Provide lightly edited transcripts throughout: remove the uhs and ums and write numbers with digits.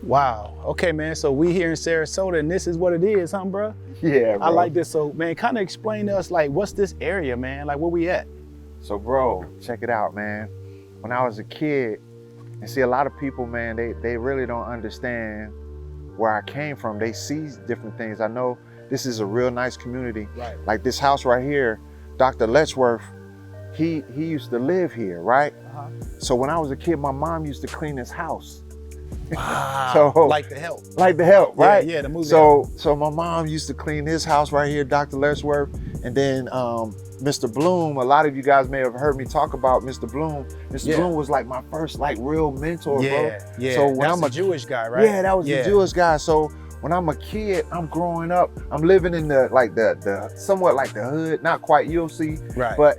Wow. Okay, man. So we here in Sarasota, and this is what it is, huh, bro? Yeah, bro. I like this. So, man, kind of explain to us, like, what's this area, man? Like, where we at? So, bro, check it out, man. When I was a kid, and see, a lot of people, man, they really don't understand where I came from. They see different things. I know this is a real nice community. Right. Like this house right here, Dr. Letchworth, he used to live here, right? So when I was a kid, my mom used to clean his house. Wow. So, like the help. Like the help, right? Yeah, the movie. So my mom used to clean his house right here, Dr. Letchworth, and then Mr. Bloom. A lot of you guys may have heard me talk about Mr. Bloom. Mr. Bloom was like my first like real mentor, bro. Yeah. So when That's I'm a Jewish guy, right? Yeah, that was the Jewish guy. So when I'm a kid, I'm growing up, I'm living in the somewhat like the hood, not quite UFC, Right. but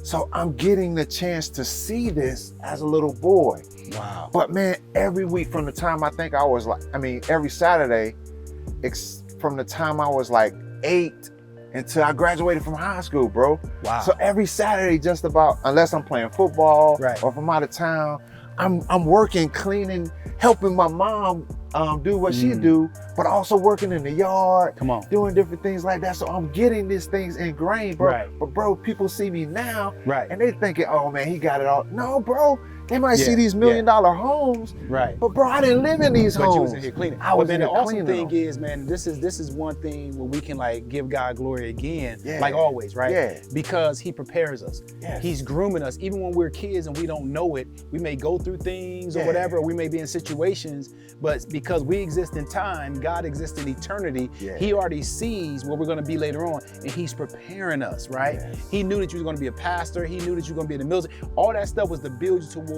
so I'm getting the chance to see this as a little boy. Wow. But man, every week from the time every Saturday, from the time I was like 8 until I graduated from high school, bro. Wow. So every Saturday, just about, unless I'm playing football Right. or if I'm out of town, I'm working, cleaning, helping my mom do what she do, but also working in the yard, Come on. doing different things like that. So I'm getting these things ingrained, bro. Right. But bro, people see me now, Right. and they thinking, oh man, he got it all. No, bro. They might see these $1 yeah. million homes, Right. but bro, I didn't live in these But homes. you was in here cleaning. I was man, in the here awesome cleaning thing them. is, man, this is one thing where we can like give God glory again, Yeah. like always, right? Yeah. Because he prepares us. Yes. He's grooming us. Even when we're kids and we don't know it, we may go through things or Yeah. whatever, or we may be in situations, but because we exist in time, God exists in eternity, Yeah. he already sees where we're gonna be later on, and he's preparing us, right? Yes. He knew that you were gonna be a pastor. He knew that you were gonna be in the military. All that stuff was to build you towards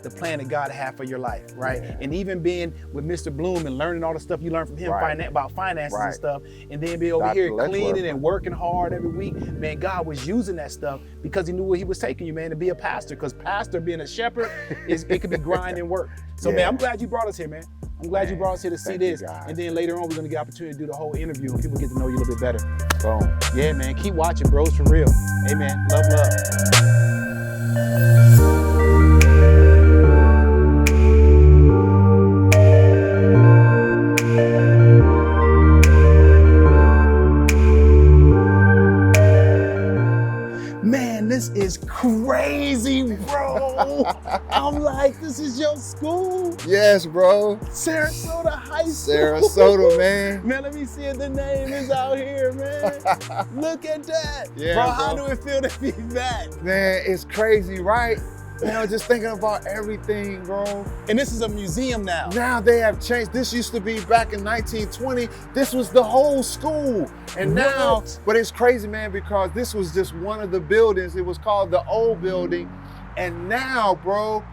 the plan that God had for your life, right? Yeah. And even being with Mr. Bloom and learning all the stuff you learned from him Right. about finances and Right. stuff, and then be over Dr. here Letchworth. cleaning and working hard every week, man, God was using that stuff because he knew where he was taking you, man, to be a pastor, because pastor, being a shepherd, it could be grind and work. So, man, I'm glad you brought us here, man. I'm glad you brought us here to see thank you, this. guys. And then later on, we're gonna get the opportunity to do the whole interview and people get to know you a little bit better. Boom. Yeah, man, keep watching, bros, for real. Amen. Love. Man, this is crazy, bro. I'm like, this is your school? Yes, bro. Sarasota High School. Sarasota, man. Man, let me see if the name is out here, man. Look at that. Yeah, bro, how bro. do it feel to be back? Man, it's crazy, right? You know, just thinking about everything, bro. And this is a museum now. Now they have changed. This used to be back in 1920. This was the whole school. And now, What? but it's crazy, man, because this was just one of the buildings. It was called the old building. And now, bro,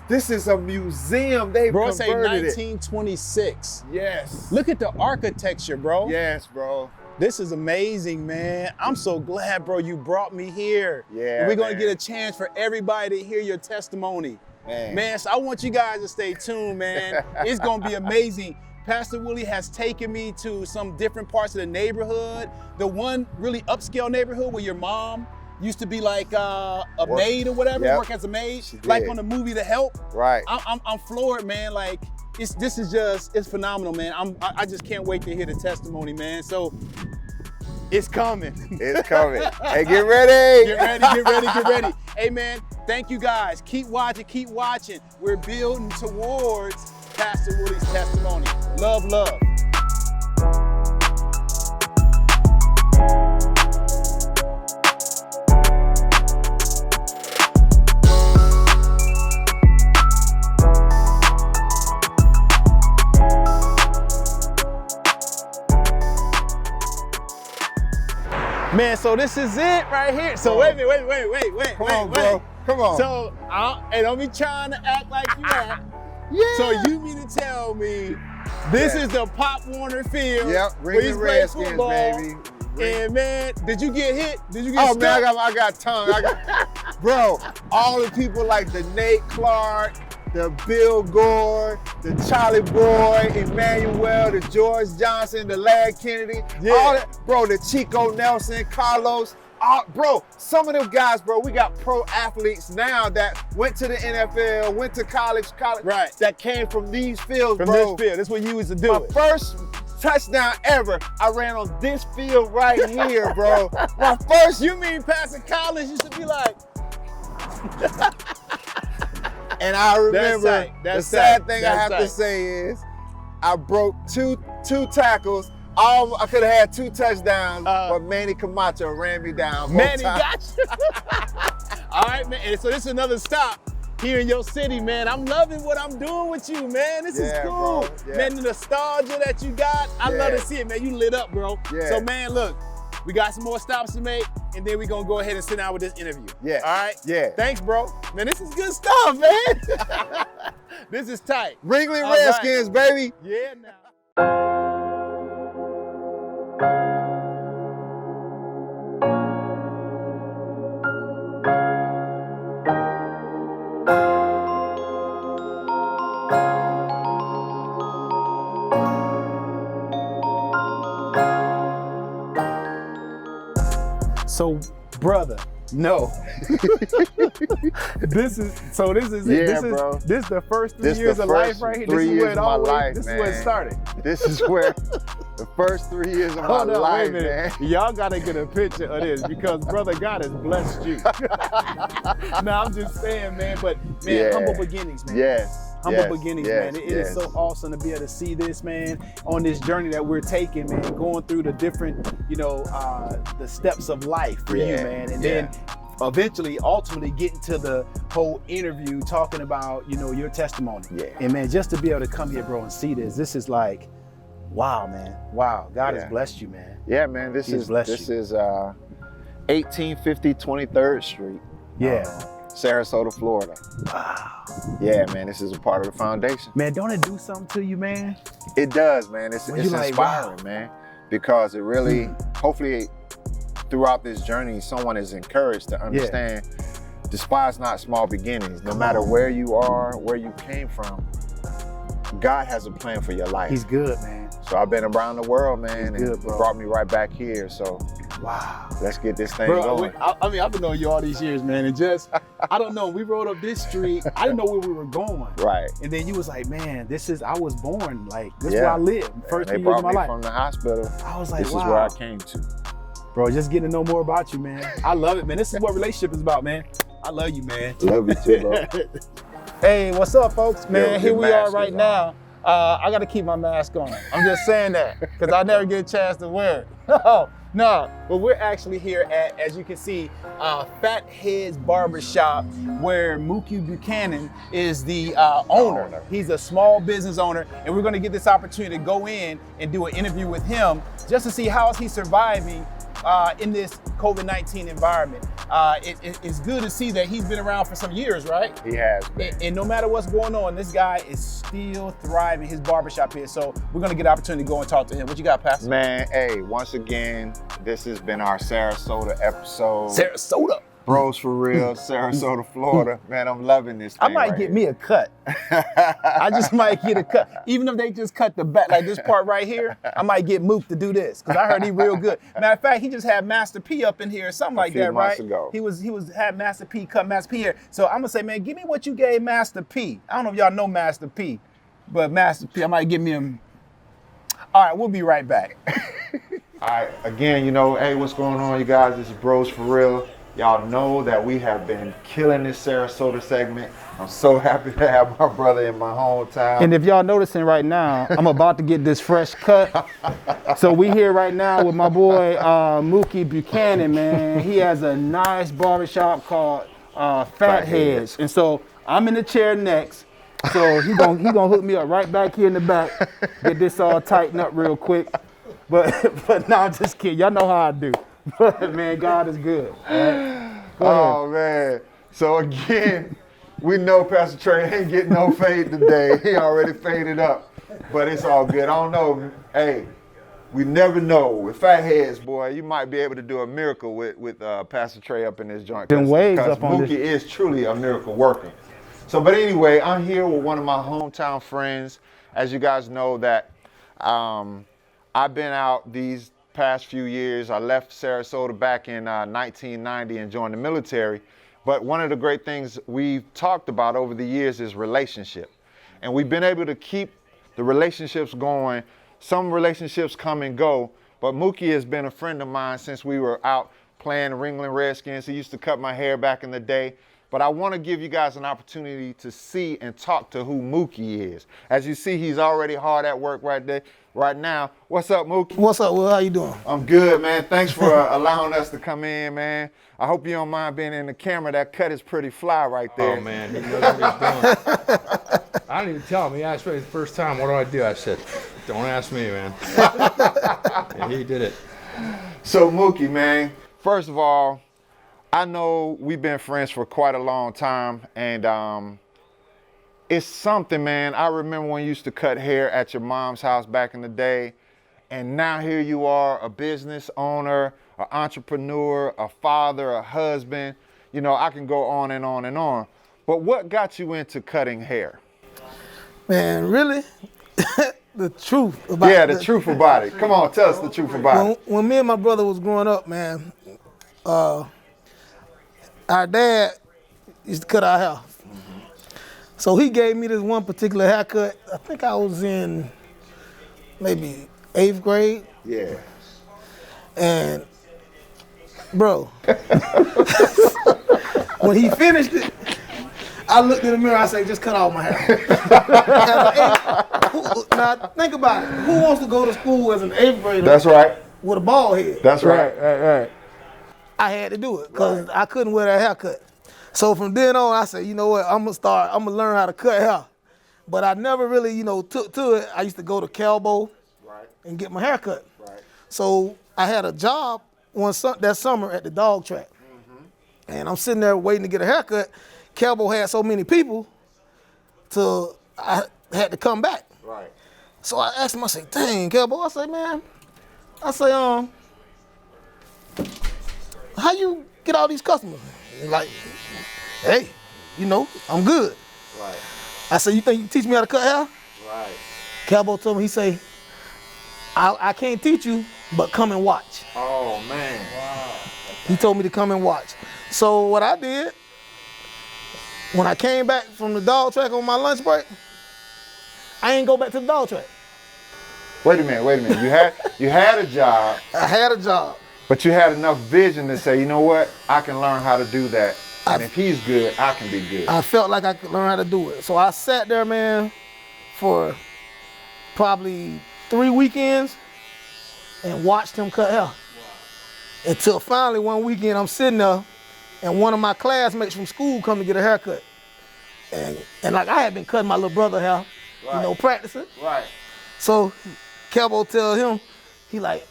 this is a museum. They've Bro, say converted 1926. it. Yes. Look at the architecture, bro. Yes, bro. This is amazing, man. I'm so glad, bro, you brought me here. Yeah, And we're gonna man. get a chance for everybody to hear your testimony. Man, so I want you guys to stay tuned, man. It's gonna be amazing. Pastor Willie has taken me to some different parts of the neighborhood. The one really upscale neighborhood where your mom used to be like a maid or whatever, Yep. work as a maid, She like did. on the movie The Help. Right. I'm floored, man. Like it's phenomenal, man. I just can't wait to hear the testimony, man. So it's coming. It's coming. Hey, get ready. Get ready, get ready, get ready. Hey, man, thank you guys. Keep watching, keep watching. We're building towards Pastor Willie's testimony. Love, love. Man, so this is it right here. So wait a minute, wait. Come on, bro. Come on. So, hey, don't be trying to act like you act. yeah. So you mean to tell me this is the Pop Warner Field Yep, where ring he's the playing Redskins, football? baby. And man, did you get hit? Did you get Oh man, stuck? I got tongue. Bro, all the people like the Nate Clark, the Bill Gore, the Charlie Boy, Emmanuel, the George Johnson, the Lad Kennedy, Yeah. all that, bro, the Chico Nelson, Carlos, Bro, some of them guys, bro, we got pro athletes now that went to the NFL, went to college, right, that came from these fields, from bro. this field. That's what you used to do. My first touchdown ever, I ran on this field right here, bro. My first. You mean passing college used to be like. And I remember the sad thing I have to say is I broke two tackles. I could have had 2 touchdowns, but Manny Camacho ran me down. Manny got you. All right, man. And so this is another stop here in your city, man. I'm loving what I'm doing with you, man. This is cool. Yeah. Man, the nostalgia that you got, I love to see it, man. You lit up, bro. Yeah. So, man, look, we got some more stops to make, and then we're going to go ahead and sit down with this interview. Yeah. All right? Yeah. Thanks, bro. Man, this is good stuff, man. This is tight. Ringling Redskins, baby. Yeah, now. So, brother, no. This is the first 3 years of life right here. This is where it all went. This is where it started. This is where the first 3 years of my life, man. Y'all gotta get a picture of this because brother, God has blessed you. Now I'm just saying, man, but man, humble beginnings, man. Yes. Humble beginnings, man. It is so awesome to be able to see this, man, on this journey that we're taking, man, going through the different, the steps of life for you, man. And then eventually, ultimately getting to the whole interview, talking about, your testimony. Yeah. And man, just to be able to come here, bro, and see this is like, wow, man. Wow. God has blessed you, man. Yeah, man. This is 1850 23rd Street. Yeah. Sarasota, Florida. Wow. Yeah, man, this is a part of the foundation. Man, don't it do something to you, man? It does, man. It's inspiring, man, because it really, hopefully, throughout this journey, someone is encouraged to understand, despise not small beginnings. No matter where you are, where you came from, God has a plan for your life. He's good, man. So I've been around the world, man, and it brought me right back here. So, wow, let's get this thing going. I mean, I've been knowing you all these years, man, and just, I don't know, we rode up this street, I didn't know where we were going. Right. And then you was like, man, I was born, like, this is where I live. First 3 years of my life. They brought me from the hospital. I was like, this is where I came to. Bro, just getting to know more about you, man. I love it, man. This is what relationship is about, man. I love you, man. Love you too, bro. Hey, what's up, folks? Man, here we are right now. I got to keep my mask on. I'm just saying that because I never get a chance to wear it. No, but we're actually here at, as you can see, Fat Head's Barbershop, where Mookie Buchanan is the owner. He's a small business owner, and we're going to get this opportunity to go in and do an interview with him just to see how is he surviving in this COVID-19 environment. It's good to see that he's been around for some years, right? He has been. And no matter what's going on, this guy is still thriving, his barbershop here. So we're gonna get an opportunity to go and talk to him. What you got, Pastor? Man, hey, once again, this has been our Sarasota episode. Sarasota. Bros for real, Sarasota, Florida. Man, I'm loving this thing. I might get me a cut. I just might get a cut. Even if they just cut the back, like this part right here, I might get Mook to do this. Because I heard he real good. Matter of fact, he just had Master P up in here or something like that, right? Ago. He had Master P cut Master P here. So I'm gonna say, man, give me what you gave Master P. I don't know if y'all know Master P, but Master P, I might give me him. All right, we'll be right back. All right, again, hey, what's going on, you guys? This is Bros for real. Y'all know that we have been killing this Sarasota segment. I'm so happy to have my brother in my hometown. And if y'all noticing right now, I'm about to get this fresh cut. So we here right now with my boy Mookie Buchanan, man. He has a nice barbershop called Fat Heads. And so I'm in the chair next. So he gonna hook me up right back here in the back. Get this all tightened up real quick. But no, I'm just kidding. Y'all know how I do. But man, God is good. Right? Oh man. So again, we know Pastor Trey ain't getting no fade today. He already faded up. But it's all good. I don't know. Hey, we never know. With Fat Heads, boy, you might be able to do a miracle with Pastor Trey up in this joint. Them waves up on Mookie is truly a miracle worker. So, but anyway, I'm here with one of my hometown friends. As you guys know that I've been out these past few years. I left Sarasota back in 1990 and joined the military. But one of the great things we've talked about over the years is relationship. And we've been able to keep the relationships going. Some relationships come and go, but Mookie has been a friend of mine since we were out playing Ringling Redskins. He used to cut my hair back in the day. But I want to give you guys an opportunity to see and talk to who Mookie is. As you see, he's already hard at work right now. What's up, Mookie? What's up, Will? How you doing? I'm good, man. Thanks for allowing us to come in, man. I hope you don't mind being in the camera. That cut is pretty fly right there. Oh, man, he knows what he's doing. I didn't even tell him. He asked me the first time, what do I do? I said, don't ask me, man. And he did it. So, Mookie, man, first of all, I know we've been friends for quite a long time, and it's something, man. I remember when you used to cut hair at your mom's house back in the day, and now here you are, a business owner, an entrepreneur, a father, a husband. You know, I can go on and on and on. But what got you into cutting hair? Man, really? The truth about it. Yeah, the truth about it. Come on, tell us the truth about it. When me and my brother was growing up, man, our dad used to cut our hair. So he gave me this one particular haircut. I think I was in maybe 8th grade. Yeah. And, bro, when he finished it, I looked in the mirror, I said, just cut off my hair. Now, think about it. Who wants to go to school as an 8th grader? That's right. With a bald head? That's right. Right. I had to do it because I couldn't wear that haircut. So from then on, I said, you know what, I'm gonna learn how to cut hair. But I never really, took to it. I used to go to Calbo and get my hair cut. Right. So I had a job that summer at the dog track. And I'm sitting there waiting to get a haircut. Calbo had so many people, I had to come back. Right. So I asked him, I said, dang, Calbo, I said, man, how you get all these customers? He's like, hey, I'm good. Right. I said, you think you can teach me how to cut hair? Right. Calbo told me, he say, I can't teach you, but come and watch. Oh, man. Wow. He told me to come and watch. So what I did, when I came back from the dog track on my lunch break, I ain't go back to the dog track. Wait a minute. You had a job. I had a job. But you had enough vision to say, you know what? I can learn how to do that. And if he's good, I can be good. I felt like I could learn how to do it. So I sat there, man, for probably 3 weekends and watched him cut hair. Wow. Until finally one weekend I'm sitting there and one of my classmates from school come to get a haircut. And like I had been cutting my little brother hair, practicing. Right. So Calbo tell him, he like,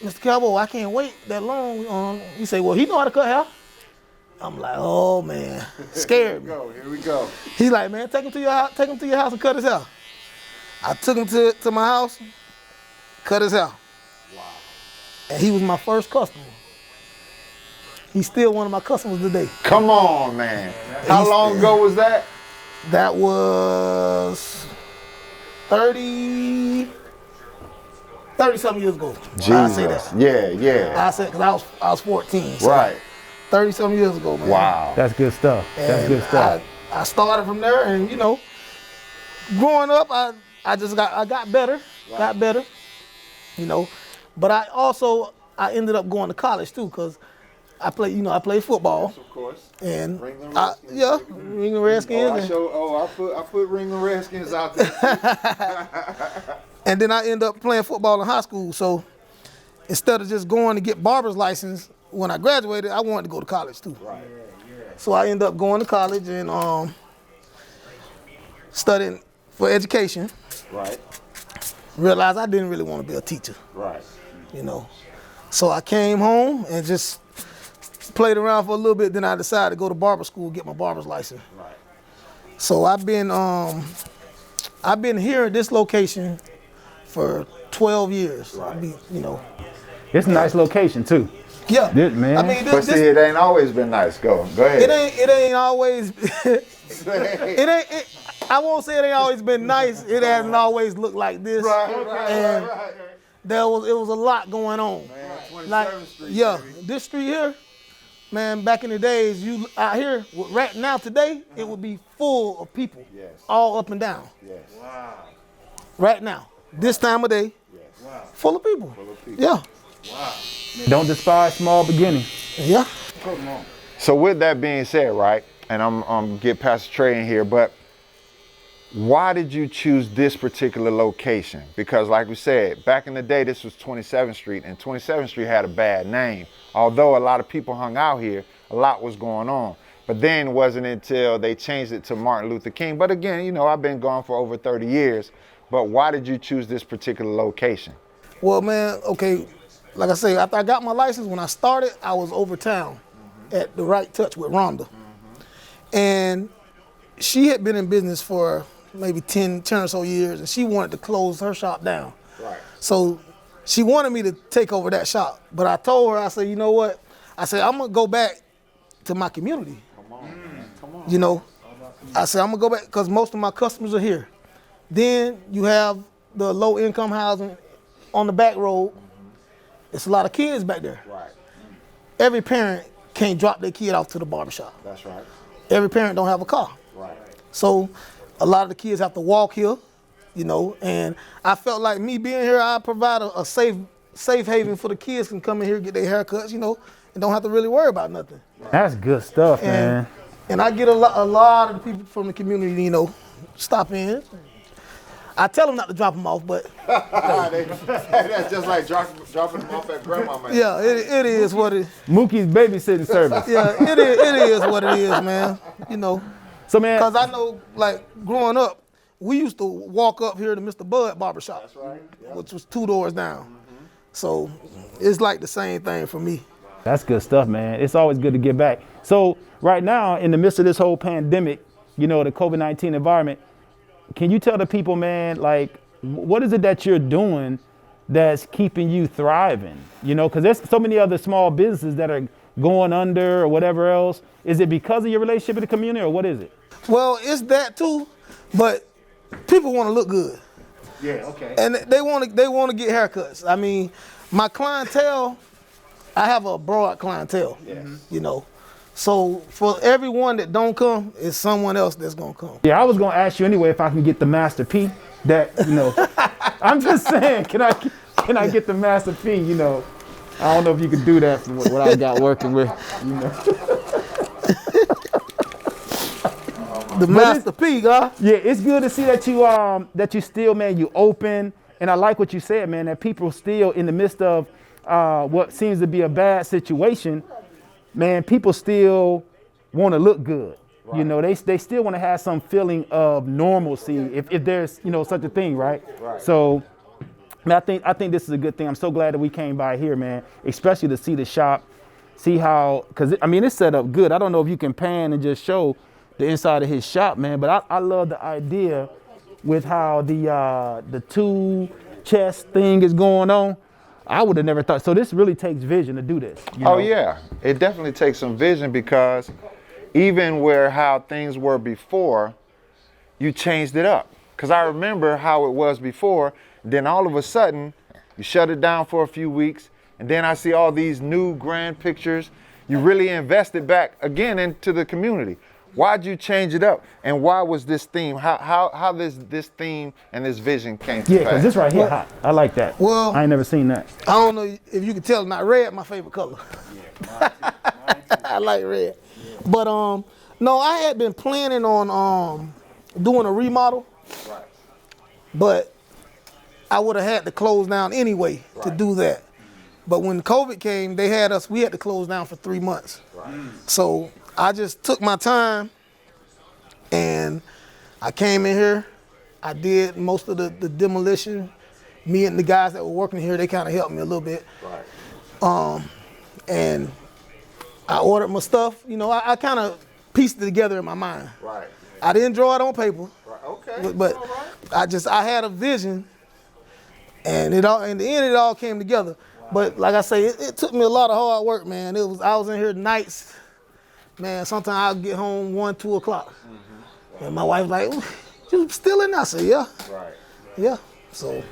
Mr. Calbo, I can't wait that long. He say, well, he know how to cut hair. I'm like, oh man, scared me. Here we go. He like, man, take him to your house and cut his hair. I took him to my house, cut his hair. Wow. And he was my first customer. He's still one of my customers today. Come on, man. How long ago was that? That was 30-something years ago. Jesus. I say that. Yeah. I said, because I was 14. So right. 30-something years ago, man. Wow. That's good stuff. I started from there, and growing up, I just got better, But I ended up going to college too, because I played football. Yes, of course. And Ringling Redskins. I put Ringling Redskins out there. And then I ended up playing football in high school. So instead of just going to get barber's license, when I graduated, I wanted to go to college too. Right. So I ended up going to college and studying for education. Right. Realized I didn't really want to be a teacher. Right. So I came home and just played around for a little bit. Then I decided to go to barber school, get my barber's license. Right. So I've been here at this location for 12 years. Right. It's a nice location too. Yeah, man. I mean, it ain't always been nice. Go ahead. It ain't always. I won't say it ain't always been nice. It hasn't always looked like this. Right. it was a lot going on. Man, Like, 27th Street, yeah, baby. this street here, man, back in the days, you out here, right now today, it would be full of people, Yes. all up and down. Yes. Wow. Right now, this time of day, Wow. full of people. Full of people. Yeah, Don't despise small beginnings. yeah. So with that being said, right, and I'm get Pastor Trey in here, but why did you choose this particular location? Because like we said, back in the day, this was 27th Street, and 27th Street had a bad name. Although a lot of people hung out here, a lot was going on. But then it wasn't until they changed it to Martin Luther King. But again, you know, I've been gone for over 30 years. But why did you choose this particular location? Well, man, okay, like I say, after I got my license, when I started, I was over town at the Right Touch with Rhonda. And she had been in business for maybe 10 or so years, and she wanted to close her shop down. Right. So she wanted me to take over that shop. But I told her, I said, you know what? I said, I'm gonna go back to my community. Come on. You know, I said, I'm gonna go back because most of my customers are here. Then you have the low income housing on the back road. It's a lot of kids back there. Right. Every parent can't drop their kid off to the barbershop. That's right. Every parent don't have a car. Right. So a lot of the kids have to walk here, you know, and I felt like me being here, I provide a safe haven for the kids can come in here, get their haircuts, you know, and don't have to really worry about nothing. That's good stuff, man. And I get a lot of the people from the community, you know, stop in. I tell them not to drop them off, but That's just like dropping them off at grandma. yeah, it is what it. Mookie's babysitting service. Yeah, it is what it is, man. You know, So, man, because I know, like growing up, we used to walk up here to Mr. Bud Barbershop, That's right. Yeah. which was 2 doors down. So it's like the same thing for me. that's good stuff, man. It's always good to get back. So right now, in the midst of this whole pandemic, you know, the COVID-19 environment, can you tell the people, man, like, what is it that you're doing that's keeping you thriving? You know, because there's so many other small businesses that are going under or whatever else. Is it because of your relationship with the community, or what is it? Well, it's that too, but people want to look good. Yeah. Okay. And they want to get haircuts. I mean, my clientele, I have a broad clientele. Yes. You know, so for everyone that don't come, it's someone else that's gonna come. Yeah, I was gonna ask you anyway if I can get the Master P. That, you know, I'm just saying, can I get the Master P? You know, I don't know if you could do that from what I got working with. You know. The Master P, huh? Yeah, it's good to see that you still, man, you open, and I like what you said, man, that people still in the midst of what seems to be a bad situation, man, people still want to look good. Right. You know, they still want to have some feeling of normalcy, if there's, you know, such a thing, right? Right. So, man, I think this is a good thing. I'm so glad that we came by here, man, especially to see the shop, see how, because I mean, it's set up good. I don't know if you can pan and just show the inside of his shop, man, but I love the idea with how the two chest thing is going on. I would have never thought. So this really takes vision to do this. You know? Oh yeah, it definitely takes some vision, because even where how things were before, you changed it up. Because I remember how it was before, then all of a sudden, you shut it down for a few weeks, and then I see all these new grand pictures. You really invested back again into the community. Why'd you change it up? And why was this theme? How this theme and this vision came to Yeah, pass? because this right here hot. I like that. Well, I ain't never seen that. I don't know if you can tell, not red, my favorite color. I like red. But no, I had been planning on doing a remodel. Right. But I would have had to close down anyway to do that. But when COVID came, we had to close down for 3 months. Right. So I just took my time and I came in here. I did most of the demolition. Me and the guys that were working here, they kind of helped me a little bit. Right. And I ordered my stuff. You know, I kind of pieced it together in my mind. Right. I didn't draw it on paper. Right. Okay. But I had a vision, and in the end it all came together. Wow. But like I say, it took me a lot of hard work, man. I was in here nights, man. Sometimes I'll get home 1, 2 o'clock, and my wife's like, "You still in there?" I said, "Yeah, Right. yeah." So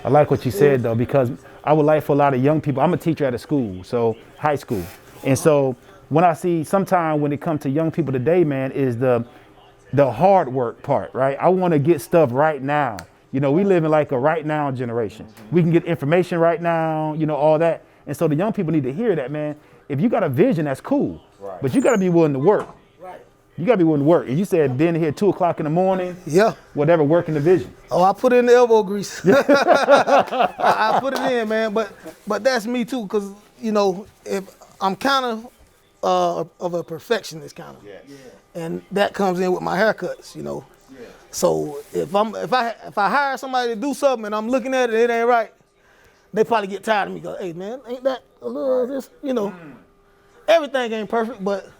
I like what you said though, because I would like for a lot of young people. I'm a teacher at a school, so high school, and so when I see sometime when it comes to young people today, man, is the hard work part, right? I want to get stuff right now. You know, we live in like a right now generation. We can get information right now, you know, all that. And so the young people need to hear that, man. If you got a vision, that's cool, but you got to be willing to work. You got to be willing to work. And you said being here 2 o'clock in the morning, Yeah. whatever, working the vision. Oh, I put in the elbow grease. I put it in, man. But that's me too, because you know, if I'm kind of a perfectionist, kind of, and that comes in with my haircuts, you know. So if I hire somebody to do something and I'm looking at it, it ain't right, they probably get tired of me. Go, hey man, ain't that a little this? You know, everything ain't perfect, but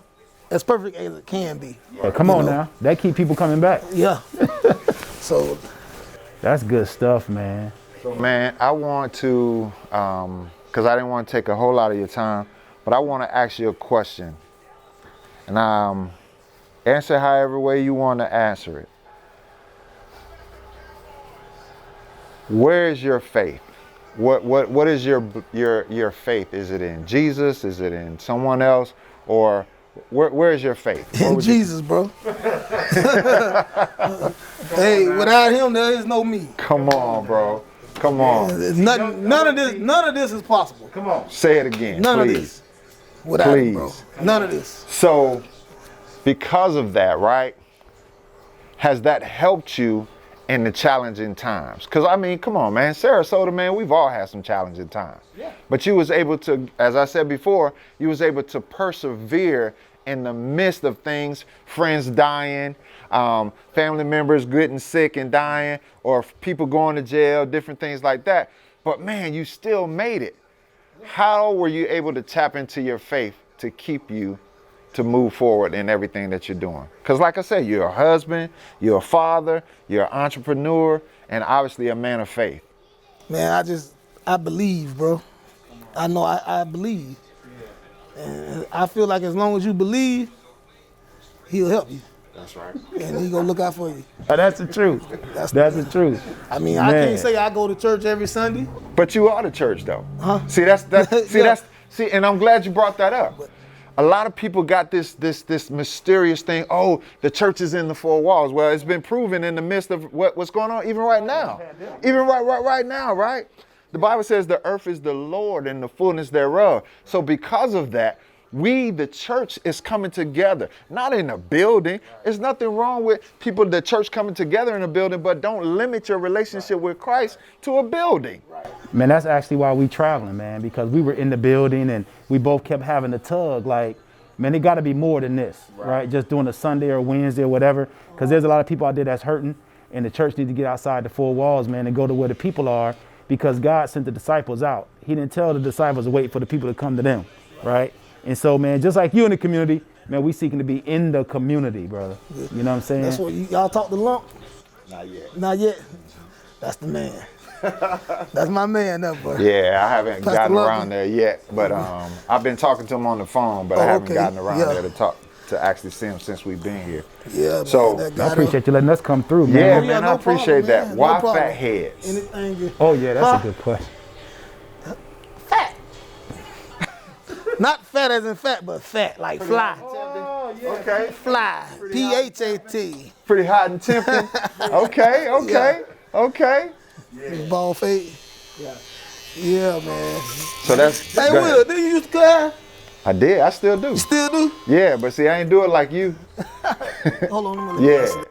as perfect as it can be. But come on now, that keep people coming back. Yeah. So That's good stuff, man. So, man, I want to, because I didn't want to take a whole lot of your time, but I want to ask you a question. And answer however way you want to answer it. Where is your faith? What is your faith? Is it in Jesus? Is it in someone else? Or where is your faith? in Jesus, bro. Hey, without him, there is no me. Come on, bro. Come on. None of this is possible. Come on. Say it again, None please. of this. Without him, bro. None of this. So, because of that, right, has that helped you in the challenging times? Because, I mean, come on, man. Sarasota, man, we've all had some challenging times. Yeah. But you was able to, as I said before, you was able to persevere in the midst of things, friends dying, family members getting sick and dying, or people going to jail, different things like that. But, man, you still made it. How were you able to tap into your faith to keep you to move forward in everything that you're doing? Because like I said, you're a husband, you're a father, you're an entrepreneur, and obviously a man of faith. Man, I believe, bro. I know I believe. And I feel like as long as you believe, he'll help you. That's right. And he gonna look out for you. That's the truth. That's the truth. I mean, Man. I can't say I go to church every Sunday. But you are the church, though. Huh? See, and I'm glad you brought that up. A lot of people got this mysterious thing. Oh, the church is in the four walls. Well, it's been proven in the midst of what's going on, even right now. Even right now, right? The Bible says the earth is the Lord and the fullness thereof. So because of that, we, the church, is coming together, not in a building. There's nothing wrong with people, the church coming together in a building, but don't limit your relationship with Christ to a building. Man, that's actually why we traveling, man, because we were in the building and we both kept having a tug. Like, man, it got to be more than this, right? Just doing a Sunday or Wednesday or whatever, because there's a lot of people out there that's hurting, and the church needs to get outside the four walls, man, and go to where the people are, because God sent the disciples out. He didn't tell the disciples to wait for the people to come to them, right? And so, man, just like you in the community, man, we seeking to be in the community, brother. You know what I'm saying? That's what y'all talk to Lump? Not yet. Not yet. That's the man. That's my man, that boy. Yeah, I haven't Pastor gotten Lovely. around there yet, but I've been talking to him on the phone, but I haven't okay. gotten around Yeah. there to actually see him since we've been here. Yeah, So, man, that I guy appreciate you letting us come through, man. Yeah, Oh, man, no I appreciate problem, that. man. Why No problem. fat heads? Anything you... Oh, yeah, that's Huh? a good question. Fat. Not fat as in fat, but fat, like fly. Okay, Fly. P-H-A-T. pretty hot and tempting. Okay. Ball fade. Yeah, man. So that's. Hey, go ahead. Will, did you used to cut hair? I did. I still do. Still do? Yeah, but see, I ain't do it like you. Hold on a minute. Yeah.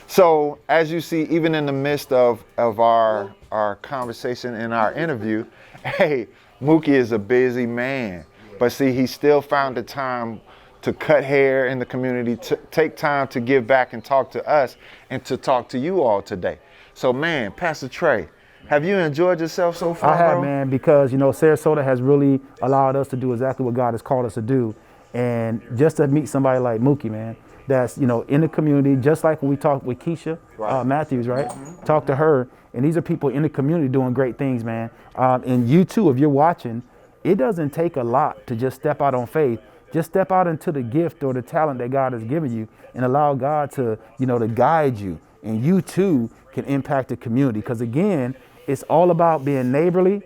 So as you see, even in the midst of our conversation and our interview, hey, Mookie is a busy man. But see, he still found the time to cut hair in the community, to take time to give back and talk to us and to talk to you all today. So man, Pastor Trey, have you enjoyed yourself so far, I have, bro? man, because, you know, Sarasota has really allowed us to do exactly what God has called us to do. And just to meet somebody like Mookie, man, that's, you know, in the community, just like when we talked with Keisha Matthews, right? Mm-hmm. Talk to her. And these are people in the community doing great things, man. And you too, if you're watching, it doesn't take a lot to just step out on faith. Just step out into the gift or the talent that God has given you and allow God to, you know, to guide you. And you too can impact the community. Because again, it's all about being neighborly,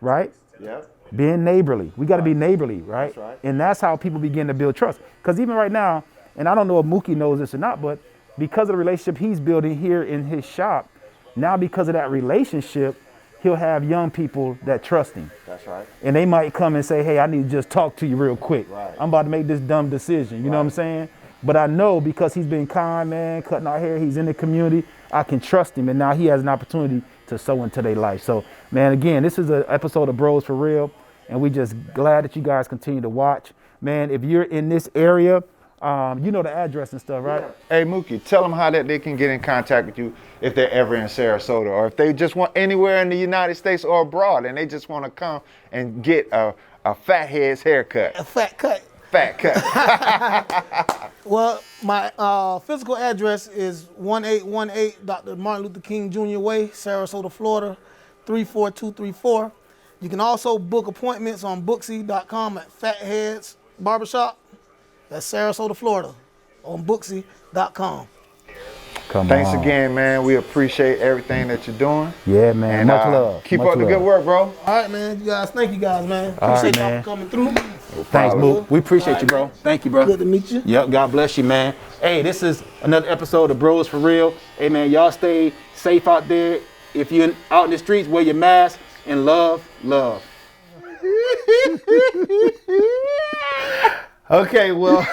right? Yep. Being neighborly. We got to be neighborly, right? That's right. And that's how people begin to build trust. Because even right now, and I don't know if Mookie knows this or not, but because of the relationship he's building here in his shop, now because of that relationship, he'll have young people that trust him. That's right. And they might come and say, hey, I need to just talk to you real quick. Right. I'm about to make this dumb decision. You know what I'm saying? But I know because he's been kind, man, cutting our hair, he's in the community, I can trust him. And now he has an opportunity to sow into their life. So, man, again, this is an episode of Bros for Real. And we just glad that you guys continue to watch. Man, if you're in this area, you know the address and stuff, right? Hey, Mookie, tell them how that they can get in contact with you if they're ever in Sarasota, or if they just want anywhere in the United States or abroad and they just want to come and get a fathead's haircut. A fat cut. Fat cut. Well, my physical address is 1818 Dr. Martin Luther King Jr. Way, Sarasota, Florida, 34234. You can also book appointments on Booksy.com at Fatheads Barbershop. That's Sarasota, Florida, on Booksy.com. Thanks again, man. We appreciate everything that you're doing. Yeah, man. And much love. keep much up the love. good work, bro. All right, man. You guys, thank you guys, man. All right, Appreciate y'all man. for coming through. Thanks, Mook. We appreciate you, bro. Thank you, bro. Good to meet you. Yep, God bless you, man. Hey, this is another episode of Bros for Real. Hey, man, y'all stay safe out there. If you're out in the streets, wear your mask and love. Okay, well,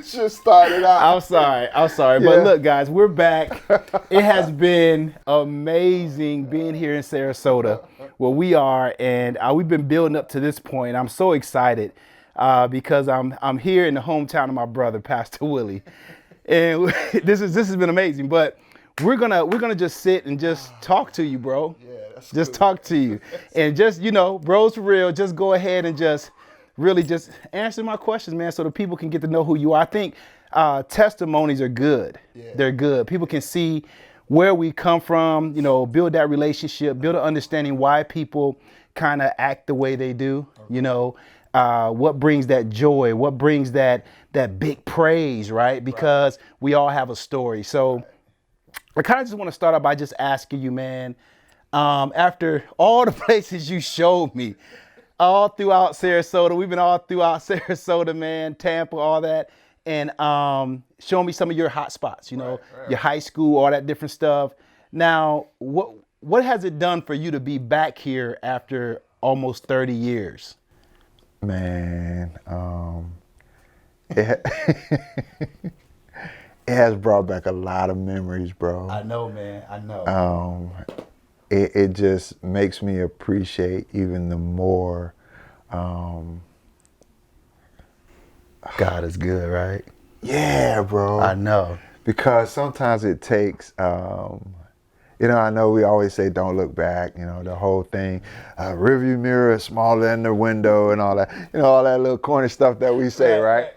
Just started out. I'm sorry. But look, guys, we're back. It has been amazing being here in Sarasota, where we are, and we've been building up to this point. I'm so excited because I'm here in the hometown of my brother, Pastor Willie, and this has been amazing. But we're gonna just sit and just talk to you, bro. Yeah, that's just talk to you, and just Bros for Real. Just go ahead and just really just answer my questions, man, so the people can get to know who you are. I think testimonies are good. Yeah. They're good. People can see where we come from, build that relationship, build an understanding why people kind of act the way they do, what brings that joy, what brings that big praise, right? Because we all have a story. So I kind of just want to start out by just asking you, man, after all the places you showed me, all throughout Sarasota. We've been all throughout Sarasota, man, Tampa, all that. And showing me some of your hot spots, your high school, all that different stuff. Now, what has it done for you to be back here after almost 30 years? Man, it has brought back a lot of memories, bro. I know, man. I know. It just makes me appreciate even the more. God is good, right? Yeah, bro. I know. Because sometimes it takes, I know we always say don't look back, the whole thing, rearview mirror is smaller than the window and all that, all that little corny stuff that we say, right?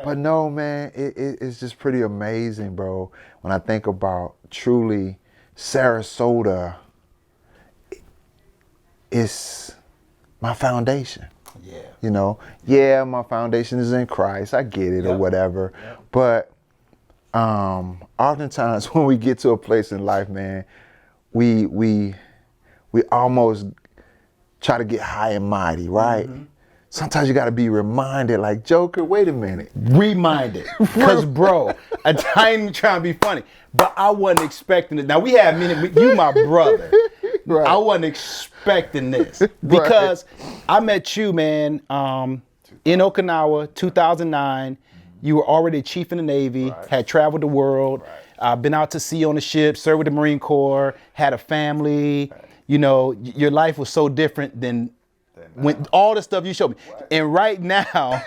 But no, man, it's just pretty amazing, bro. When I think about truly Sarasota, it's my foundation. Yeah. My foundation is in Christ. I get it or whatever. Yep. But oftentimes when we get to a place in life, man, we almost try to get high and mighty, right? Mm-hmm. Sometimes you got to be reminded, like, Joker, wait a minute. Reminded. Because, bro, I ain't even trying to be funny, but I wasn't expecting it. Now, we had you my brother. Right. I wasn't expecting this because I met you, man, in Okinawa, 2009. You were already a chief in the Navy, had traveled the world, been out to sea on the ship, served with the Marine Corps, had a family. Your life was so different than when all the stuff you showed me. And right now,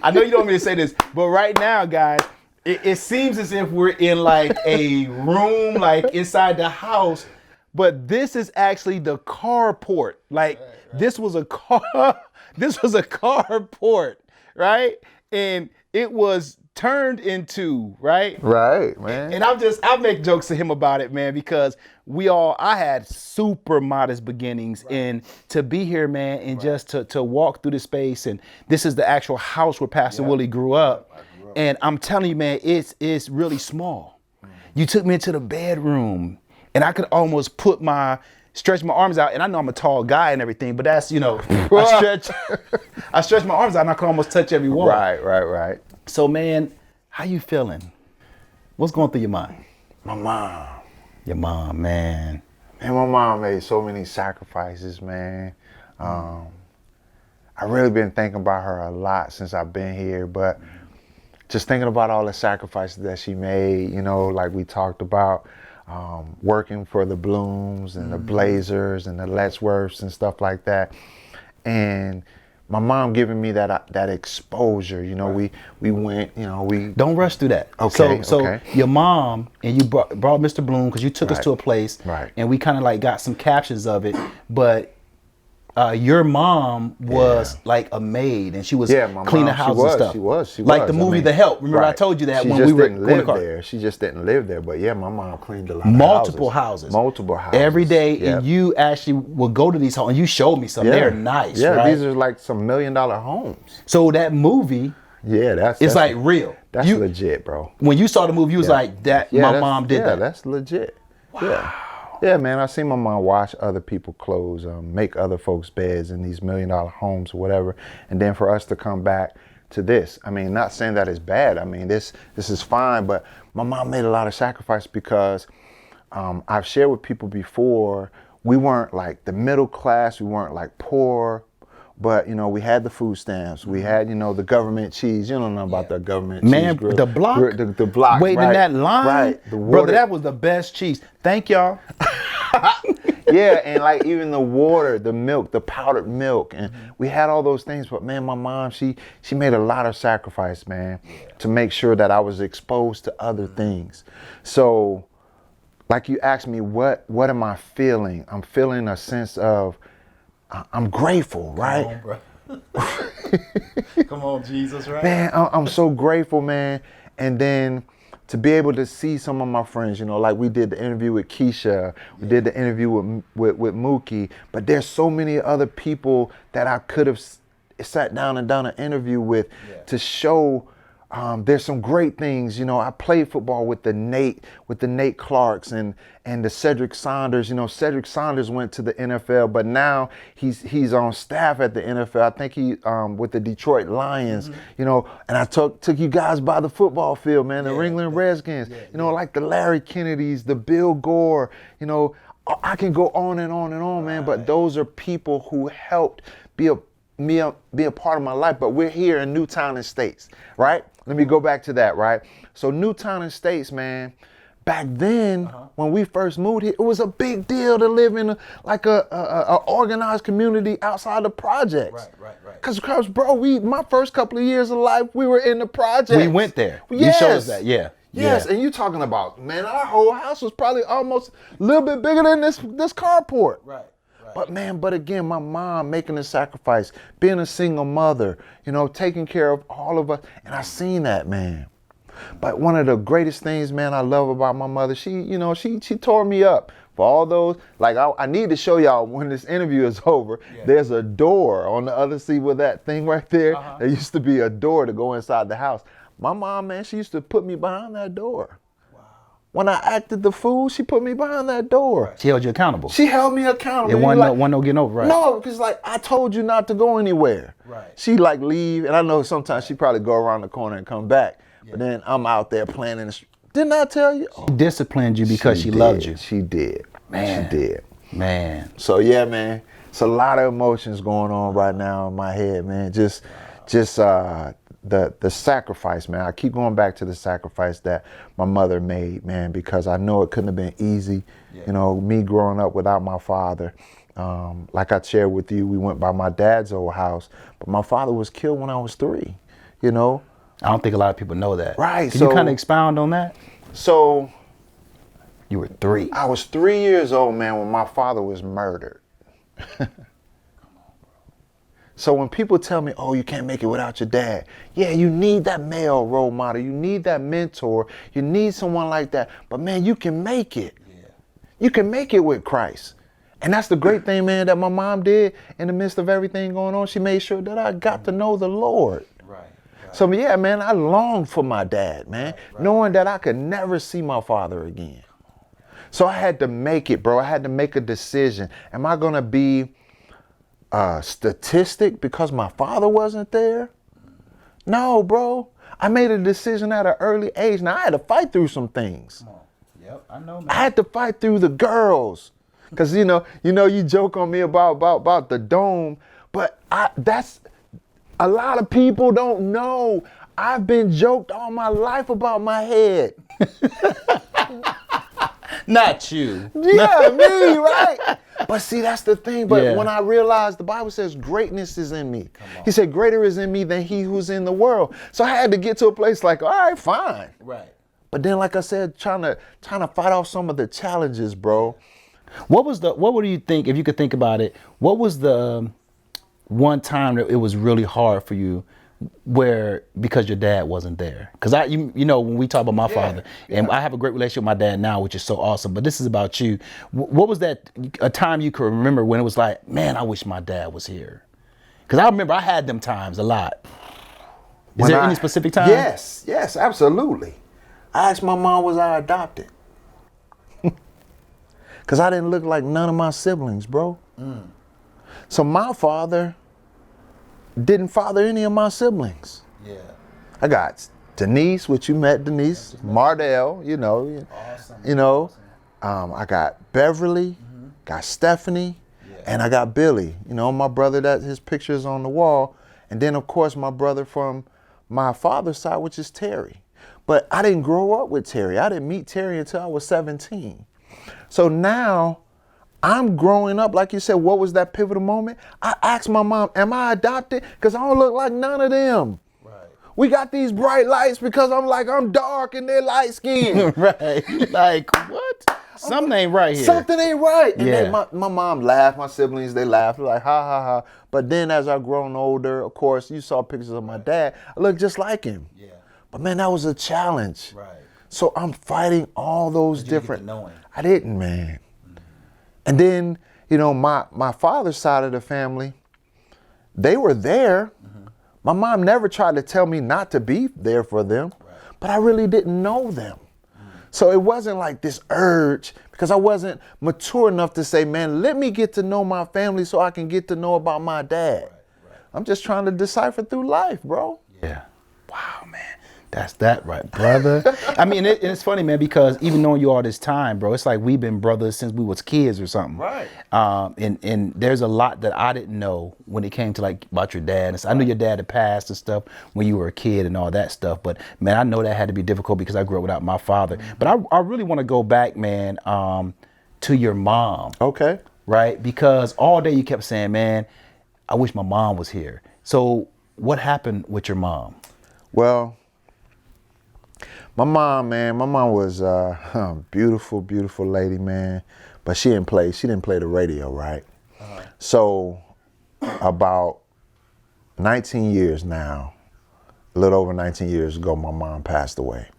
I know you don't want me to say this, but right now, guys, it seems as if we're in like a room, like inside the house. But this is actually the carport. Like this was a carport, right? And it was turned into, right? Right, man. And I make jokes to him about it, man, because I had super modest beginnings, and to be here, man, and just to walk through the space, and this is the actual house where Pastor Willie grew up. And I'm telling you, man, it's really small. You took me into the bedroom, and I could almost put my stretch my arms out, and I know I'm a tall guy and everything, but that's, you know, I stretch my arms out and I can almost touch every wall. Right. So, man, how you feeling? What's going through your mind? My mom. Your mom, man. And my mom made so many sacrifices, man. I really been thinking about her a lot since I've been here, but just thinking about all the sacrifices that she made, you know, like we talked about, working for the Blooms and the Blazers and the Letchworths and stuff like that. And my mom giving me that exposure, you know, we went, you know, we... Don't rush through that. Okay, So your mom, and you brought Mr. Bloom, because you took us to a place, Right. and we kind of like got some captions of it, but your mom was like a maid, and she was cleaning houses and stuff. She was. Like the movie The Help. Remember I told you that when we were going to car. There. She just didn't live there, but yeah, my mom cleaned a lot Multiple of houses. Multiple houses. Every day, and you actually would go to these homes, and you showed me some. They're nice, Yeah, right? these are like some $1 million homes. So that movie, that's like real. That's legit, bro. When you saw the movie, you was like, "That my mom did that." Yeah, that's legit. Wow. Yeah, man, I seen my mom wash other people's clothes, make other folks' beds in these $1 million homes or whatever, and then for us to come back to this. I mean, not saying that it's bad. I mean, this is fine, but my mom made a lot of sacrifice because I've shared with people before, we weren't like the middle class, we weren't like poor, but, you know, we had the food stamps. We had, you know, the government cheese. You don't know about the government cheese. Man, the block? The block, waiting in that line? Right. Brother, that was the best cheese. Thank y'all. Yeah, and like even the water, the milk, the powdered milk, and we had all those things. But man, my mom, she made a lot of sacrifice, man, to make sure that I was exposed to other things. So, like you asked me, what am I feeling? I'm feeling a sense of, I'm grateful, right? Come on, bro. Come on, Jesus, right? Man, I'm so grateful, man. And then to be able to see some of my friends, you know, like we did the interview with Keisha, we did the interview with Mookie, but there's so many other people that I could have sat down and done an interview with to show there's some great things. You know, I played football with the Nate Clarks and the Cedric Saunders. You know, Cedric Saunders went to the NFL, but now he's on staff at the NFL. I think he with the Detroit Lions. You know, and I took you guys by the football field, man. The Ringling Redskins. You know, like the Larry Kennedys, the Bill Gore. You know, I can go on and on and on, man. But those are people who helped be a part of my life. But we're here in Newtown Estates, right? Let me go back to that, right? So Newtown Estates, man, back then when we first moved here, it was a big deal to live in a organized community outside the projects. Right. Cause bro, my first couple of years of life, we were in the projects. We went there. Yes. You showed us that, yeah. Yes, and you talking about, man, our whole house was probably almost a little bit bigger than this carport. Right. But again, my mom making the sacrifice, being a single mother, you know, taking care of all of us. And I seen that, man. But one of the greatest things, man, I love about my mother, she tore me up for all those. Like, I need to show y'all when this interview is over, there's a door on the other side with that thing right there. There used to be a door to go inside the house. My mom, man, she used to put me behind that door. When I acted the fool, she put me behind that door. She held you accountable. She held me accountable. It wasn't no getting over, right? No, because like I told you not to go anywhere. Right. She like leave, and I know sometimes she probably go around the corner and come back. But then I'm out there playing in the street. Didn't I tell you? She disciplined you because she loved you. She did. Man. She did. Man. So yeah, man. It's a lot of emotions going on right now in my head, man. Just the sacrifice, man. I keep going back to the sacrifice that my mother made, man, because I know it couldn't have been easy. You know, me growing up without my father. Like I shared with you, we went by my dad's old house, but my father was killed when I was 3, you know? I don't think a lot of people know that. Right. Can you kind of expound on that? So you were 3. I was 3 years old, man, when my father was murdered. So when people tell me, oh, you can't make it without your dad. Yeah, you need that male role model. You need that mentor. You need someone like that. But man, you can make it. Yeah. You can make it with Christ. And that's the great thing, man, that my mom did in the midst of everything going on. She made sure that I got to know the Lord. Right. So yeah, man, I longed for my dad, man, knowing that I could never see my father again. So I had to make it, bro. I had to make a decision. Am I gonna be a statistic because my father wasn't there? No, bro. I made a decision at an early age. Now I had to fight through some things. Come on. Yep, I know, man. I had to fight through the girls. Cause you joke on me about the dome, but that's a lot of people don't know. I've been joked all my life about my head. Not you. Yeah, me, right? But see, that's the thing. But Yeah. when I realized the Bible says greatness is in me. He said, greater is in me than he who's in the world. So I had to get to a place like, all right, fine. Right. But then, like I said, trying to fight off some of the challenges, bro. What do you think, if you could think about it, what was the one time that it was really hard for you because your dad wasn't there? Because when we talk about my father, and I have a great relationship with my dad now, which is so awesome, but this is about you. What was a time you could remember when it was like, man, I wish my dad was here? Because I remember I had them times a lot. Is there any specific time? Yes, absolutely. I asked my mom, was I adopted? Because I didn't look like none of my siblings, bro. So my father didn't father any of my siblings. Yeah. I got Denise, which you met Denise, Mardell, awesome. I got Beverly, got Stephanie, and I got Billy. My brother, that his picture is on the wall. And then, of course, my brother from my father's side, which is Terry. But I didn't grow up with Terry. I didn't meet Terry until I was 17. So now I'm growing up, like you said, what was that pivotal moment? I asked my mom, am I adopted? Because I don't look like none of them. Right. We got these bright lights because I'm dark and they're light skinned. Right. Like, what? Something ain't right here. Something ain't right. And Yeah. then my mom laughed, my siblings, they laughed, like, ha, ha, ha. But then as I've grown older, of course, you saw pictures of my dad, I look just like him. Yeah. But man, that was a challenge. Right. So I'm fighting all those different. I didn't, man. And then, my father's side of the family, they were there. My mom never tried to tell me not to be there for them, but I really didn't know them. So it wasn't like this urge, because I wasn't mature enough to say, man, let me get to know my family so I can get to know about my dad. I'm just trying to decipher through life, bro. Yeah. Wow, man. That's that right, brother. I mean, it's funny, man, because even knowing you all this time, bro, it's like we've been brothers since we was kids or something. Right. And there's a lot that I didn't know when it came to like about your dad. And so I knew your dad had passed and stuff when you were a kid and all that stuff. But man, I know that had to be difficult because I grew up without my father. But I really want to go back, man, to your mom. Okay. Right? Because all day you kept saying, man, I wish my mom was here. So what happened with your mom? Well, my mom was a beautiful, beautiful lady, man. But she didn't play the radio, right? So about 19 years now, a little over 19 years ago, my mom passed away.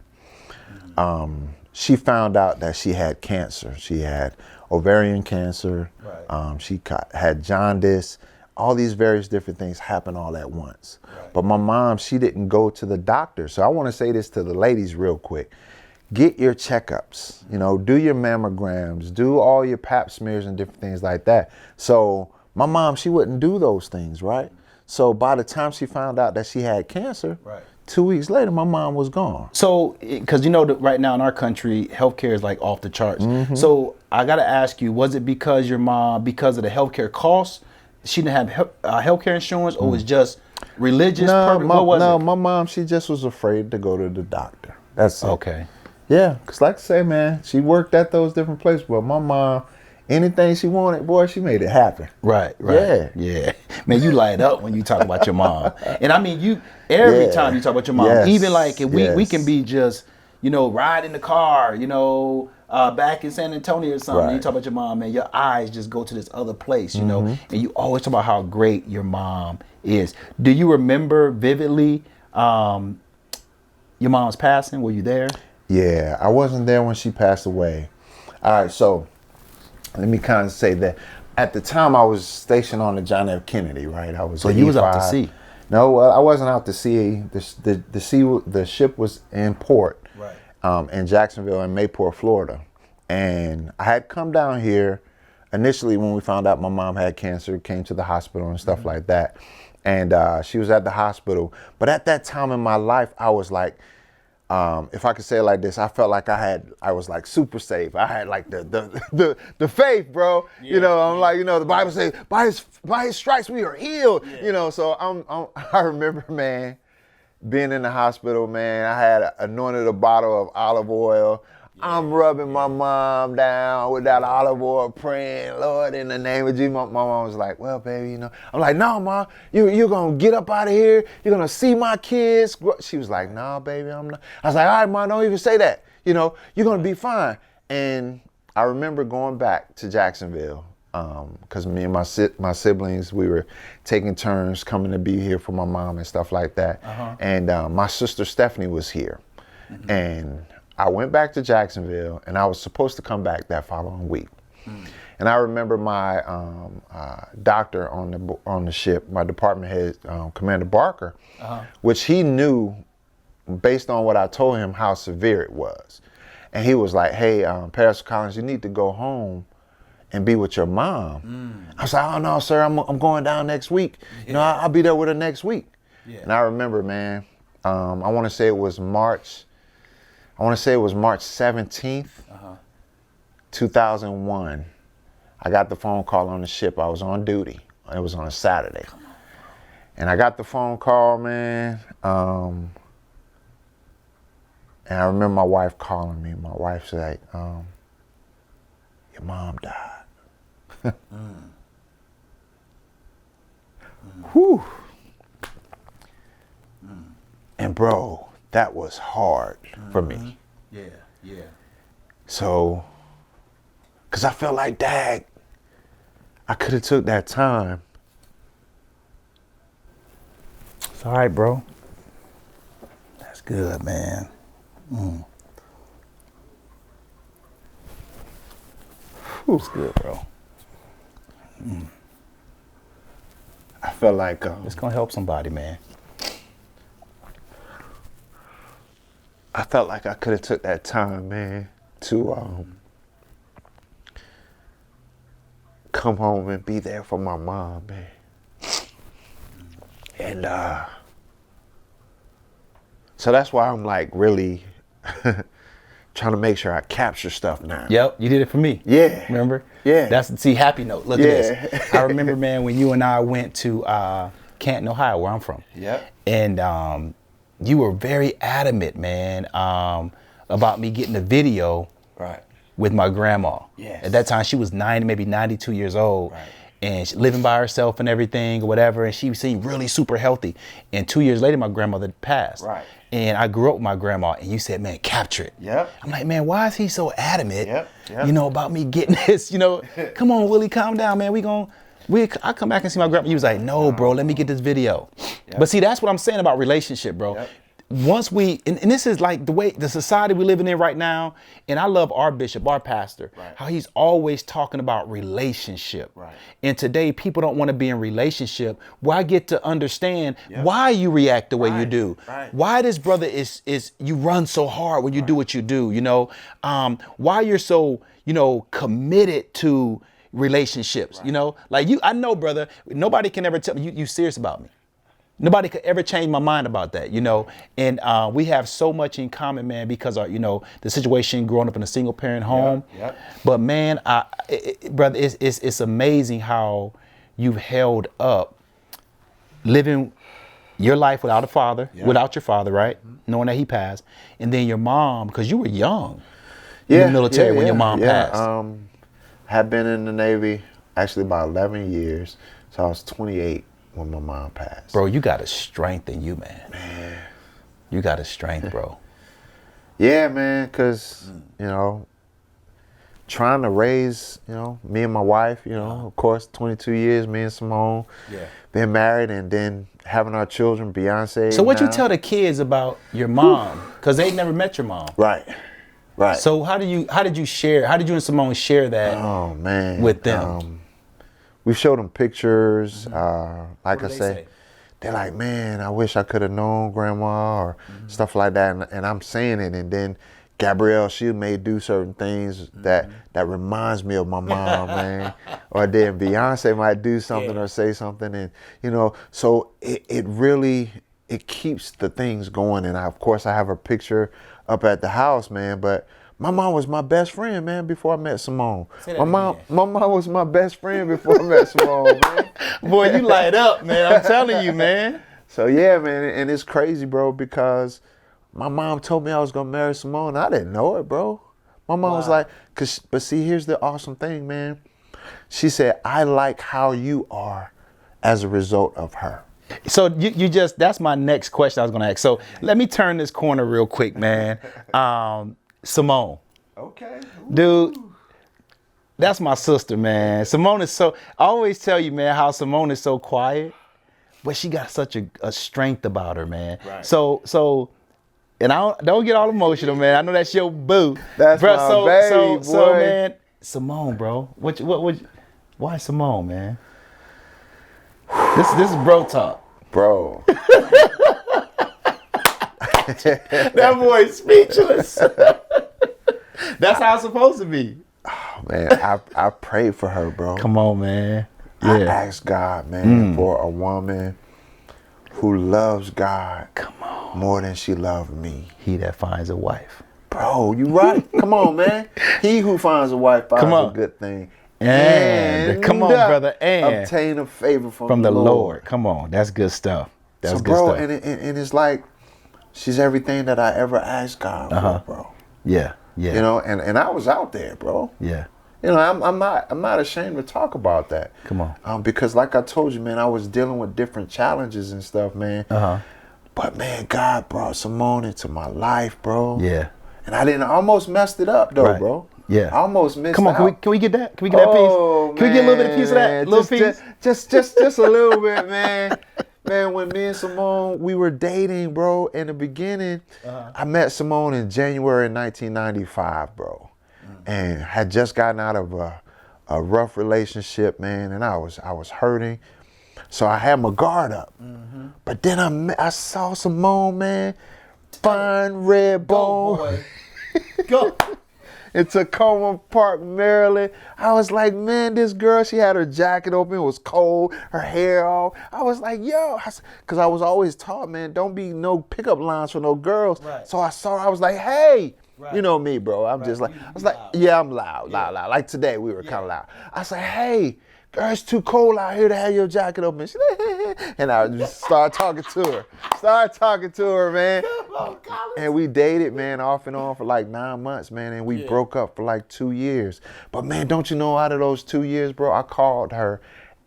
She found out that she had cancer. She had ovarian cancer. Right. She had jaundice. All these various different things happen all at once. Right. But my mom, she didn't go to the doctor. So I want to say this to the ladies real quick. Get your checkups, do your mammograms, do all your pap smears and different things like that. So my mom, she wouldn't do those things, right? So by the time she found out that she had cancer, 2 weeks later, my mom was gone. So, because that right now in our country, healthcare is like off the charts. So I got to ask you, was it because your mom, because of the healthcare costs, she didn't have healthcare insurance, or was just religious? No, my mom, she just was afraid to go to the doctor. That's it. Okay. Yeah, because like I say, man, she worked at those different places, but my mom, anything she wanted, boy, she made it happen. Right. Yeah. Man, you light up when you talk about your mom. And I mean, every time you talk about your mom, even like if we can be just, ride in the car, back in San Antonio or something, and you talk about your mom, man, your eyes just go to this other place, and you always talk about how great your mom is. Do you remember vividly your mom's passing? Were you there? Yeah, I wasn't there when she passed away. All right, so let me kind of say that at the time I was stationed on the John F. Kennedy, right? I was. So you was out to sea? No, I wasn't out to sea. The ship was in port, in Jacksonville and Mayport, Florida, And I had come down here initially when we found out my mom had cancer, came to the hospital and stuff like that. And she was at the hospital. But at that time in my life, I was like, if I could say it like this, I felt like I was like super safe. I had like the faith, bro. Yeah, you know, I'm like, you know, the Bible says, by his stripes we are healed. Yeah. You know, so I remember, man, being in the hospital, man. I had anointed a bottle of olive oil. I'm rubbing my mom down with that olive oil, praying, Lord, in the name of Jesus. My mom was like, well, baby, you know. I'm like, no, Mom, you're going to get up out of here. You're going to see my kids. She was like, no, baby, I'm not. I was like, all right, Mom, don't even say that. You know, you're going to be fine. And I remember going back to Jacksonville because me and my siblings, we were taking turns coming to be here for my mom and stuff like that. And my sister Stephanie was here. And I went back to Jacksonville, and I was supposed to come back that following week. And I remember my doctor on the ship, my department head, Commander Barker, which he knew, based on what I told him, how severe it was. And he was like, hey, Pastor Collins, you need to go home and be with your mom. I was like, oh, no, sir, I'm going down next week. You know, I'll be there with her next week. And I remember, man, I want to say it was March 17th, 2001. I got the phone call on the ship. I was on duty. It was on a Saturday. And I got the phone call, man. And I remember my wife calling me. My wife said, your mom died. Whew. And bro, that was hard for me. Yeah. So, cause I felt like, dang, I could have took that time. It's all right, bro. That's good, man. It's good, bro. I felt like It's gonna help somebody, man. I felt like I could have took that time, man, to come home and be there for my mom, man. And so that's why I'm like really trying to make sure I capture stuff now. Yep, you did it for me. Yeah. Remember? Yeah. See, happy note. Look at Yeah. this. I remember, man, when you and I went to Canton, Ohio, where I'm from. Yep. And you were very adamant, man, about me getting a video with my grandma. Yes. At that time, she was 90, maybe 92 years old. Right. And she living by herself and everything or whatever. And she seemed really super healthy. And 2 years later, my grandmother passed. Right. And I grew up with my grandma. And you said, man, capture it. Yep. I'm like, man, why is he so adamant, Yep. you know, about me getting this? You know, come on, Willie, calm down, man. I come back and see my grandma. He was like, no, bro, let me get this video. Yep. But see, that's what I'm saying about relationship, bro. Yep. Once and this is like the society we're living in right now, and I love our bishop, our pastor, how he's always talking about relationship. Right. And today people don't want to be in relationship. Well, I get to understand why you react the way you do. Right. Why this brother is you run so hard when you do what you do, you know, why you're so, you know, committed to relationships, you know, like I know, brother, nobody can ever tell me you serious about me. Nobody could ever change my mind about that, you know. And we have so much in common, man, because of, you know, the situation growing up in a single parent home. Yep. But man, brother, it's amazing how you've held up living your life without a father, without your father, right? Knowing that he passed, and then your mom, because you were young in the military when your mom passed. Had been in the Navy actually about 11 years, so I was 28 when my mom passed. Bro, you got a strength in you, man. You got a strength, bro. Yeah, man, because, you know, trying to raise, you know, me and my wife, you know, of course, 22 years, me and Simone, been married, and then having our children, Beyonce. So what now. you tell the kids about your mom? Because they never met your mom. Right. So how did you and Simone share that with them? We showed them pictures. Like I they say, say? they're like, man, I wish I could have known grandma or stuff like that. And I'm saying it and then Gabrielle, she may do certain things that reminds me of my mom, man. Or then Beyonce might do something or say something, and you know, so it really keeps the things going. And of course I have her picture up at the house, man. But my mom was my best friend, man, before I met Simone. My mom was my best friend before I met Simone, man. Boy, you light up, man. I'm telling you, man. So yeah, man, and it's crazy, bro, because my mom told me I was gonna marry Simone. I didn't know it, bro. My mom was like, but see, here's the awesome thing, man. She said, I like how you are as a result of her. So you just, that's my next question I was gonna ask. So let me turn this corner real quick, man. Simone. Okay. Dude, that's my sister, man. Simone is so, I always tell you, man, how Simone is so quiet, but she got such a strength about her, man. Right. So, and I don't get all emotional, man. I know that's your boo. That's my baby, boy. So, man, Simone, bro. Why Simone, man? This is bro talk. Bro. That boy's speechless. That's how it's supposed to be. Oh, man, I prayed for her, bro. Come on, man. Yeah. I asked God, man, for a woman who loves God more than she loved me. He that finds a wife. Bro, you right. Come on, man. He who finds a wife finds a good thing. And come on, brother. And obtain a favor from the Lord. Come on, that's good stuff. That's good stuff. And it's like she's everything that I ever asked God for, bro. Yeah, yeah. You know, and I was out there, bro. Yeah. You know, I'm not ashamed to talk about that. Come on. Because like I told you, man, I was dealing with different challenges and stuff, man. But man, God brought Simone into my life, bro. Yeah. And I almost messed it up though, bro. Yeah. I almost missed Come on, out. can we get that? Can we get that piece? Can we get a little bit of piece of that? Little piece? Just a little bit, man. Man, when me and Simone, we were dating, bro. In the beginning, I met Simone in January 1995, bro. And had just gotten out of a rough relationship, man. And I was hurting. So I had my guard up. But then I saw Simone, man. Fine red bone. Go, boy. Go. In Tacoma Park, Maryland. I was like, man, this girl, she had her jacket open. It was cold, her hair off. I was like, yo, because I was always taught, man, don't be no pickup lines for no girls. Right. So I saw her, I was like, hey. Right. You know me, bro. I'm just like, I was like, yeah, I'm loud. Like today, we were kind of loud. I was like, hey, girl, it's too cold out here to have your jacket open. And I just started talking to her. Man. And we dated, man, off and on for like 9 months, man. And we broke up for like 2 years. But man, don't you know, out of those 2 years, bro, I called her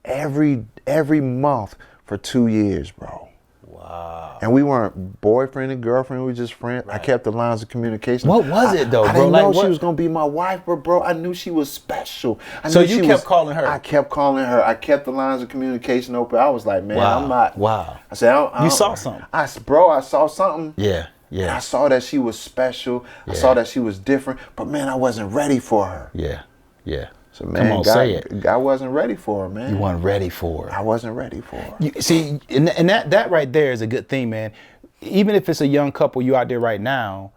every month for 2 years, bro. Wow. And we weren't boyfriend and girlfriend, we were just friends. Right. I kept the lines of communication. What was it though, bro? I didn't know she was gonna be my wife, but bro, I knew she was special. So you kept calling her? I kept calling her. I kept the lines of communication open. I was like, man, I'm not. Wow. I said, you saw something. I saw something. Yeah. Yeah. I saw that she was special. Yeah. I saw that she was different, but man, I wasn't ready for her. Yeah. Yeah. So man, come on, say it. I wasn't ready for her, man. You weren't ready for her. I wasn't ready for her. See, and that right there is a good thing, man. Even if it's a young couple you out there right now,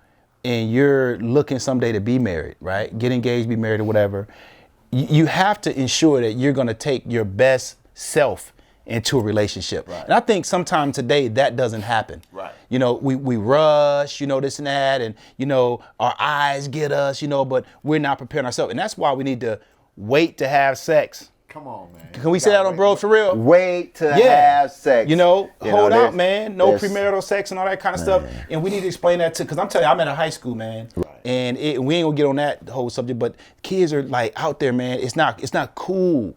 and you're looking someday to be married, right? Get engaged, be married, or whatever. You have to ensure that you're going to take your best self into a relationship. Right. And I think sometime today that doesn't happen. Right. You know, we rush, you know, this and that, and you know, our eyes get us, you know, but we're not preparing ourselves, and that's why we need to wait to have sex. Come on, man. Can we say that on Bros for Real? Wait to have sex. You know, hold out, man. No premarital sex and all that kind of stuff. And we need to explain that because I'm telling you, I'm in a high school, man. Right. And we ain't gonna get on that whole subject, but kids are like out there, man. It's not cool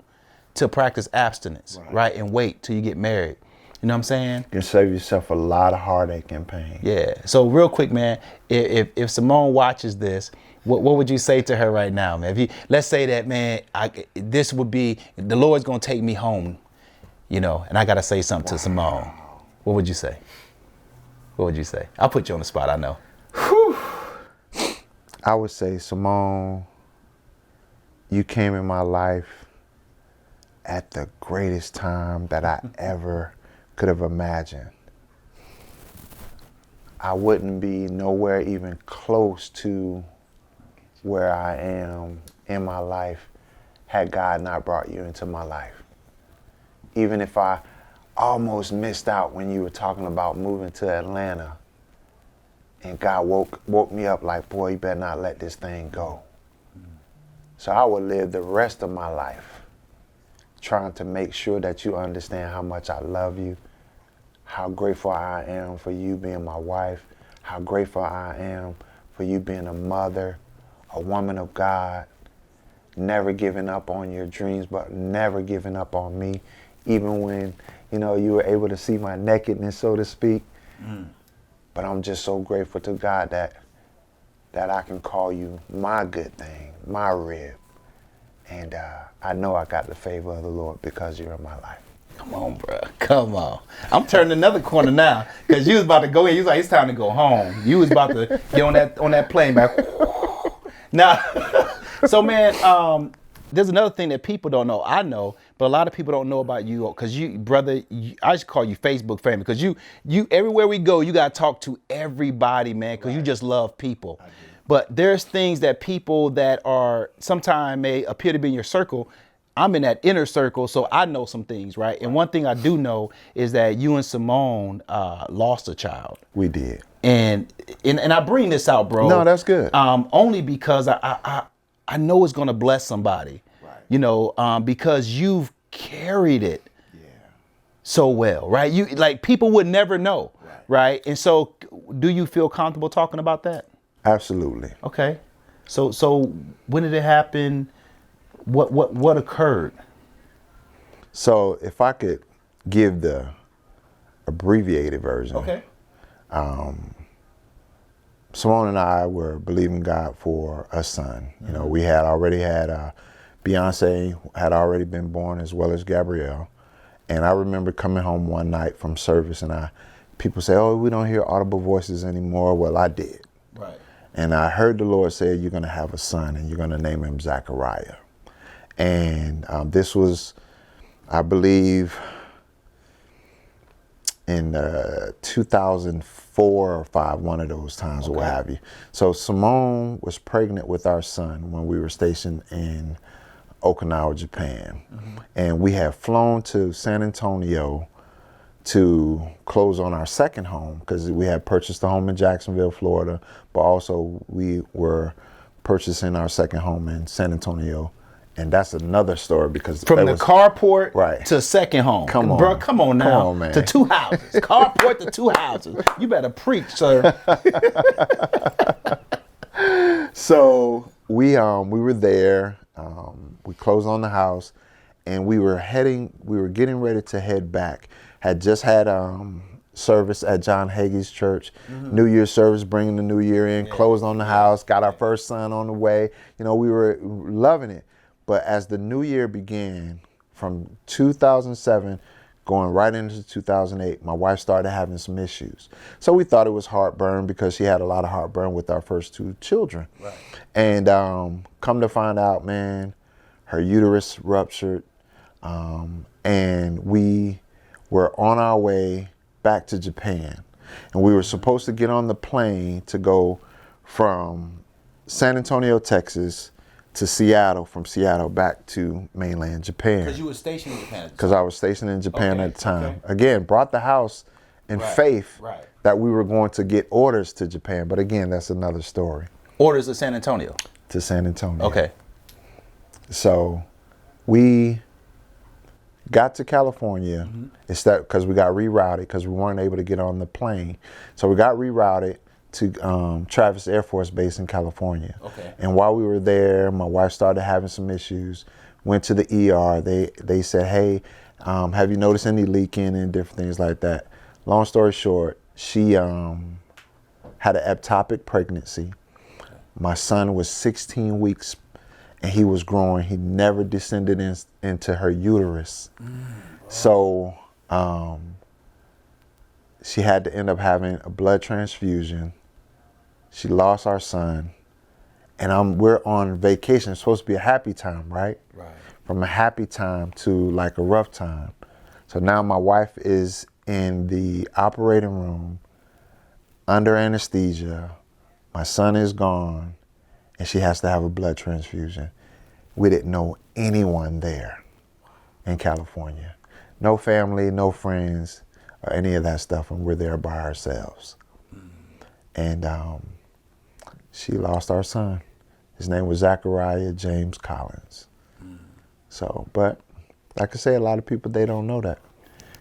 to practice abstinence, right? And wait till you get married. You know what I'm saying? You can save yourself a lot of heartache and pain. Yeah. So real quick, man, if Simone watches this, what would you say to her right now, man? Let's say that, man, this would be, the Lord's gonna take me home, you know, and I gotta say something to Simone. What would you say? What would you say? I'll put you on the spot, I know. Whew. I would say, Simone, you came in my life at the greatest time that I ever could have imagined. I wouldn't be nowhere even close to where I am in my life had God not brought you into my life. Even if I almost missed out when you were talking about moving to Atlanta, and God woke me up like, boy, you better not let this thing go. So I would live the rest of my life trying to make sure that you understand how much I love you, how grateful I am for you being my wife, how grateful I am for you being a mother, a woman of God, never giving up on your dreams, but never giving up on me, even when, you know, you were able to see my nakedness, so to speak. But I'm just so grateful to God that I can call you my good thing, my rib. And I know I got the favor of the Lord because you're in my life. Come on, bro. Come on. I'm turning another corner now because you was about to go in. You was like, it's time to go home. You was about to get on that plane back. Now, so man, there's another thing that people don't know. I know, but a lot of people don't know about you because you, brother, I just call you Facebook famous because you everywhere we go, you got to talk to everybody, man, because you just love people. But there's things that people that are sometimes may appear to be in your circle. I'm in that inner circle, so I know some things, right? And one thing I do know is that you and Simone lost a child. We did. And I bring this out, bro. No, that's good. Only because I know it's gonna bless somebody, right? You know, because you've carried it so well, right? You like people would never know, right? And so, do you feel comfortable talking about that? Absolutely. Okay. So when did it happen? What occurred? So if I could give the abbreviated version. Okay. Simone and I were believing God for a son. You know, we had already had Beyonce had already been born, as well as Gabrielle. And I remember coming home one night from service, and people say, "Oh, we don't hear audible voices anymore." Well, I did. Right. And I heard the Lord say, "You're going to have a son, and you're going to name him Zachariah." And this was, I believe, in 2004 or 5, one of those times, or what have you. So Simone was pregnant with our son when we were stationed in Okinawa, Japan. And we had flown to San Antonio to close on our second home because we had purchased a home in Jacksonville, Florida, but also we were purchasing our second home in San Antonio. And that's another story because from the carport right to second home. Come on, bro. Come on now. Come on, man. To 2 houses. Carport to 2 houses. You better preach, sir. So we were there. We closed on the house, and we were getting ready to head back. Had just had service at John Hagee's church, New Year's service, bringing the new year in, closed on the house, got our first son on the way. You know, we were loving it. But as the new year began, from 2007 going right into 2008, my wife started having some issues. So we thought it was heartburn because she had a lot of heartburn with our first 2 children. Right. And come to find out, man, her uterus ruptured, and we were on our way back to Japan. And we were supposed to get on the plane to go from San Antonio, Texas, to Seattle, from Seattle back to mainland Japan. Because you were stationed in Japan. Because I was stationed in Japan at the time. Again, brought the house in faith that we were going to get orders to Japan. But again, that's another story. Orders to San Antonio? To San Antonio. Okay. So we got to California because we got rerouted because we weren't able to get on the plane. So we got rerouted to Travis Air Force Base in California. Okay. And while we were there, my wife started having some issues, went to the ER. They said, "Hey, have you noticed any leaking and different things like that?" Long story short, she had an ectopic pregnancy. My son was 16 weeks and he was growing. He never descended into her uterus. So she had to end up having a blood transfusion. She lost our son, and we're on vacation. It's supposed to be a happy time, right? Right. From a happy time to like a rough time. So now my wife is in the operating room under anesthesia. My son is gone, and she has to have a blood transfusion. We didn't know anyone there in California. No family, no friends, or any of that stuff, and we're there by ourselves. And she lost our son. His name was Zachariah James Collins. So, but like I say, a lot of people, they don't know that.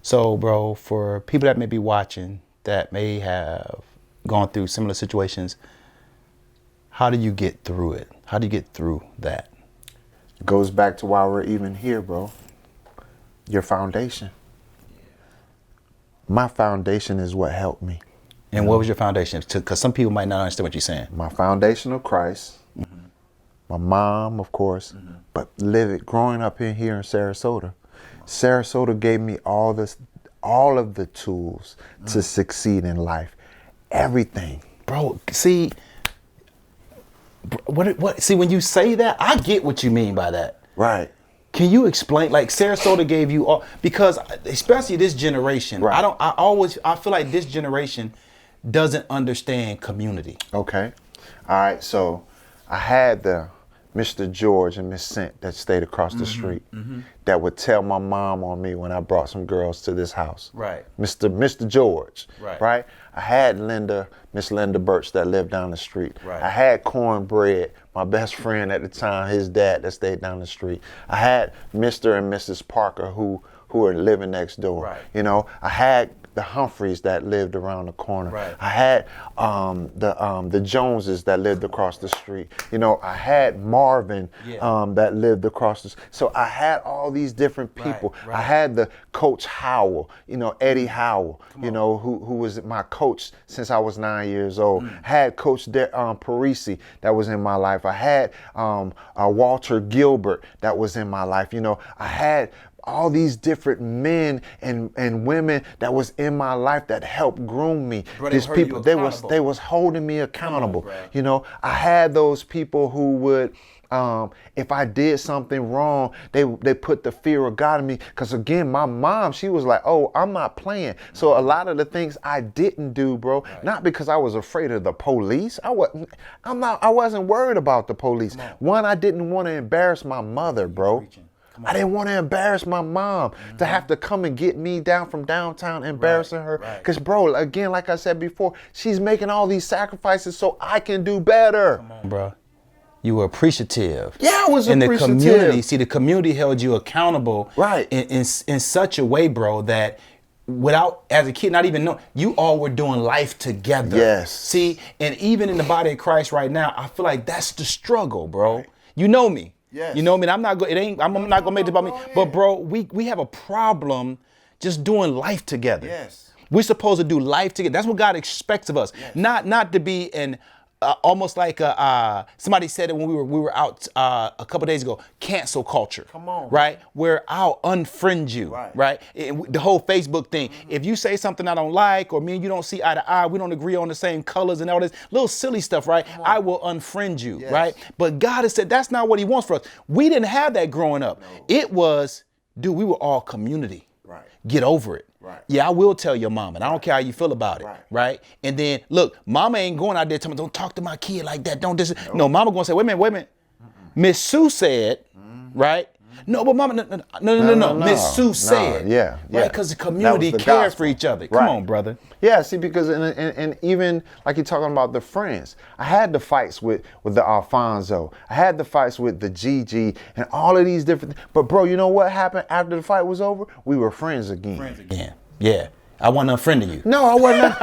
So, bro, for people that may be watching that may have gone through similar situations, how do you get through it? How do you get through that? It goes back to why we're even here, bro. Your foundation. My foundation is what helped me. And what was your foundation? Because some people might not understand what you're saying. My foundation of Christ. My mom, of course, but growing up in here in Sarasota. Sarasota gave me all of the tools to succeed in life. Everything. Bro, see, see, when you say that, I get what you mean by that. Right. Can you explain, like Sarasota gave you all, because especially this generation, right. I feel like this generation doesn't understand community. Okay. All right. So I had the Mr. George and Miss Cent that stayed across the street that would tell my mom on me when I brought some girls to this house. Right. Mr. George. Right. I had Miss Linda Birch that lived down the street. Right. I had Cornbread, my best friend at the time, his dad that stayed down the street. I had Mr. and Mrs. Parker who are living next door. Right. You know, I had the Humphreys that lived around the corner. Right. I had the Joneses that lived across the street. You know, I had Marvin that lived across the street. So I had all these different people. Right. I had the Coach Howell, you know, Eddie Howell, you know, who was my coach since I was 9 years old. I had Coach Parisi that was in my life. I had Walter Gilbert that was in my life. You know, I had all these different men and women that was in my life that helped groom me. Bro, These people, they was holding me accountable. You know, I had those people who would, if I did something wrong, they put the fear of God in me. Because again, my mom, she was like, oh, I'm not playing. So a lot of the things I didn't do, bro, not because I was afraid of the police. I wasn't worried about the police. One, I didn't want to embarrass my mother, bro. I didn't want to embarrass my mom to have to come and get me down from downtown, embarrassing her. Because, bro, again, like I said before, she's making all these sacrifices so I can do better. Come on, bro. You were appreciative. Yeah, I was in appreciative. In the community, see, the community held you accountable in such a way, bro, that without, as a kid, not even knowing, you all were doing life together. Yes. See, and even in the body of Christ right now, I feel like that's the struggle, bro. You know me. Yes. You know what I mean? I'm not gonna make it about me. Yeah. But bro, we have a problem just doing life together. Yes. We're supposed to do life together. That's what God expects of us. Yes. Not to be an almost like somebody said it when we were out a couple days ago. Cancel culture. Come on. Right? Where I'll unfriend you. Right? The whole Facebook thing. If you say something I don't like, or me and you don't see eye to eye, we don't agree on the same colors and all this little silly stuff, right? I will unfriend you. Yes. Right? But God has said that's not what He wants for us. We didn't have that growing up. No. It was, dude, we were all community. Right. Get over it. Right. Yeah, I will tell your mom, and I don't care how you feel about it, right? And then, look, mama ain't going out there telling me, don't talk to my kid like that, don't this. No, mama going to say, wait a minute. Miss Sue said, right? No, but mama, no. Miss Sue said, right? Because the community cared for each other. Come on, brother. Yeah, see, because and even like you're talking about the friends, I had the fights with the Alfonso, I had the fights with the Gigi, and all of these different. But bro, you know what happened after the fight was over? We were friends again. Yeah. I wasn't unfriending you. No, I wasn't.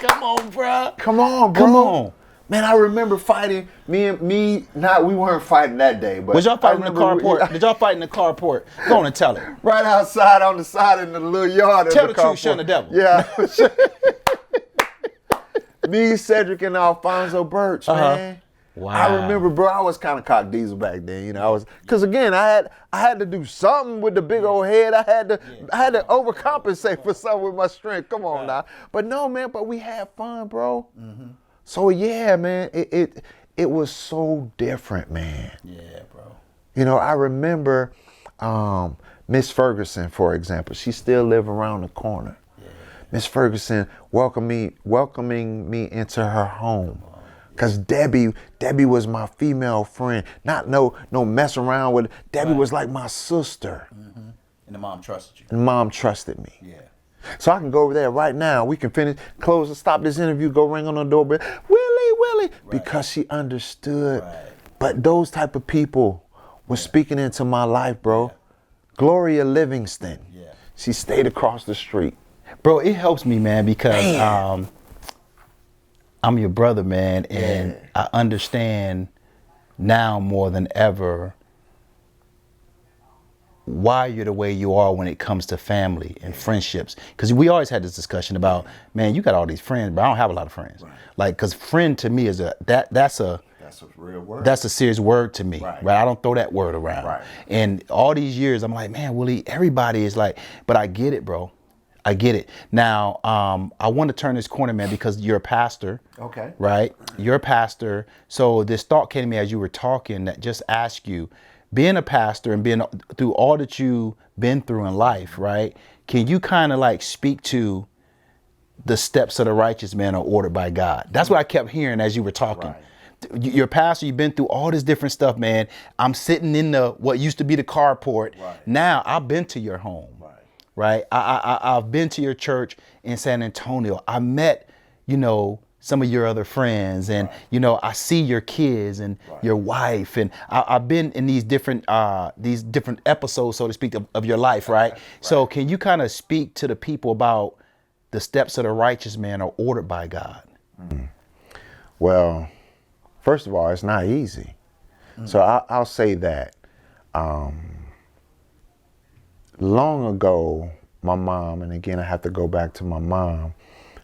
Come on, bro. Come on. Man, I remember fighting. We weren't fighting that day, but was y'all fighting in the carport? Did y'all fight in the carport? Go on and tell it. Right outside on the side in the little yard. Tell the truth, shun the devil. Yeah. Me, Cedric, and Alfonso Birch, man. Wow. I remember, bro, I was kind of cock diesel back then, you know. Because again, I had to do something with the big old head. I had to overcompensate for something with my strength. Come on now. But no, man, but we had fun, bro. So yeah, man, it was so different, man. Yeah, bro. You know, I remember Miss Ferguson, for example. She still live around the corner. Yeah. Miss Ferguson welcoming me into her home. Cause Debbie was my female friend. Not no mess around with. Debbie was like my sister. Mm-hmm. And the mom trusted you. And mom trusted me. Yeah. So I can go over there right now. We can close and stop this interview, go ring on the doorbell. Willie, Right. because she understood. Right. But those type of people were speaking into my life, bro. Gloria Livingston. Yeah. She stayed across the street. Bro, it helps me, man, because I'm your brother, man, and I understand now more than ever why you're the way you are when it comes to family and friendships. Because we always had this discussion about, man, you got all these friends, but I don't have a lot of friends. Right. Like, because friend to me is that's a real word. That's a serious word to me, Right. right? I don't throw that word around. Right. And all these years, I'm like, man, Willie, everybody is like, but I get it, bro. I get it. Now, I want to turn this corner, man, because you're a pastor. Okay. Right? You're a pastor. So this thought came to me as you were talking that just ask you, being a pastor and being through all that you've been through in life, right? Can you kind of like speak to the steps of the righteous man are ordered by God? That's what I kept hearing as you were talking. Right. You're a pastor, you've been through all this different stuff, man. I'm sitting in what used to be the carport. Right. Now I've been to your home. Right. I've been to your church in San Antonio. I met, some of your other friends, and I see your kids and your wife, and I've been in these different episodes, so to speak, of your life, right? So can you kind of speak to the people about the steps of the righteous man are ordered by God? Well, first of all, it's not easy. So I'll say that. Long ago, my mom, and again, I have to go back to my mom,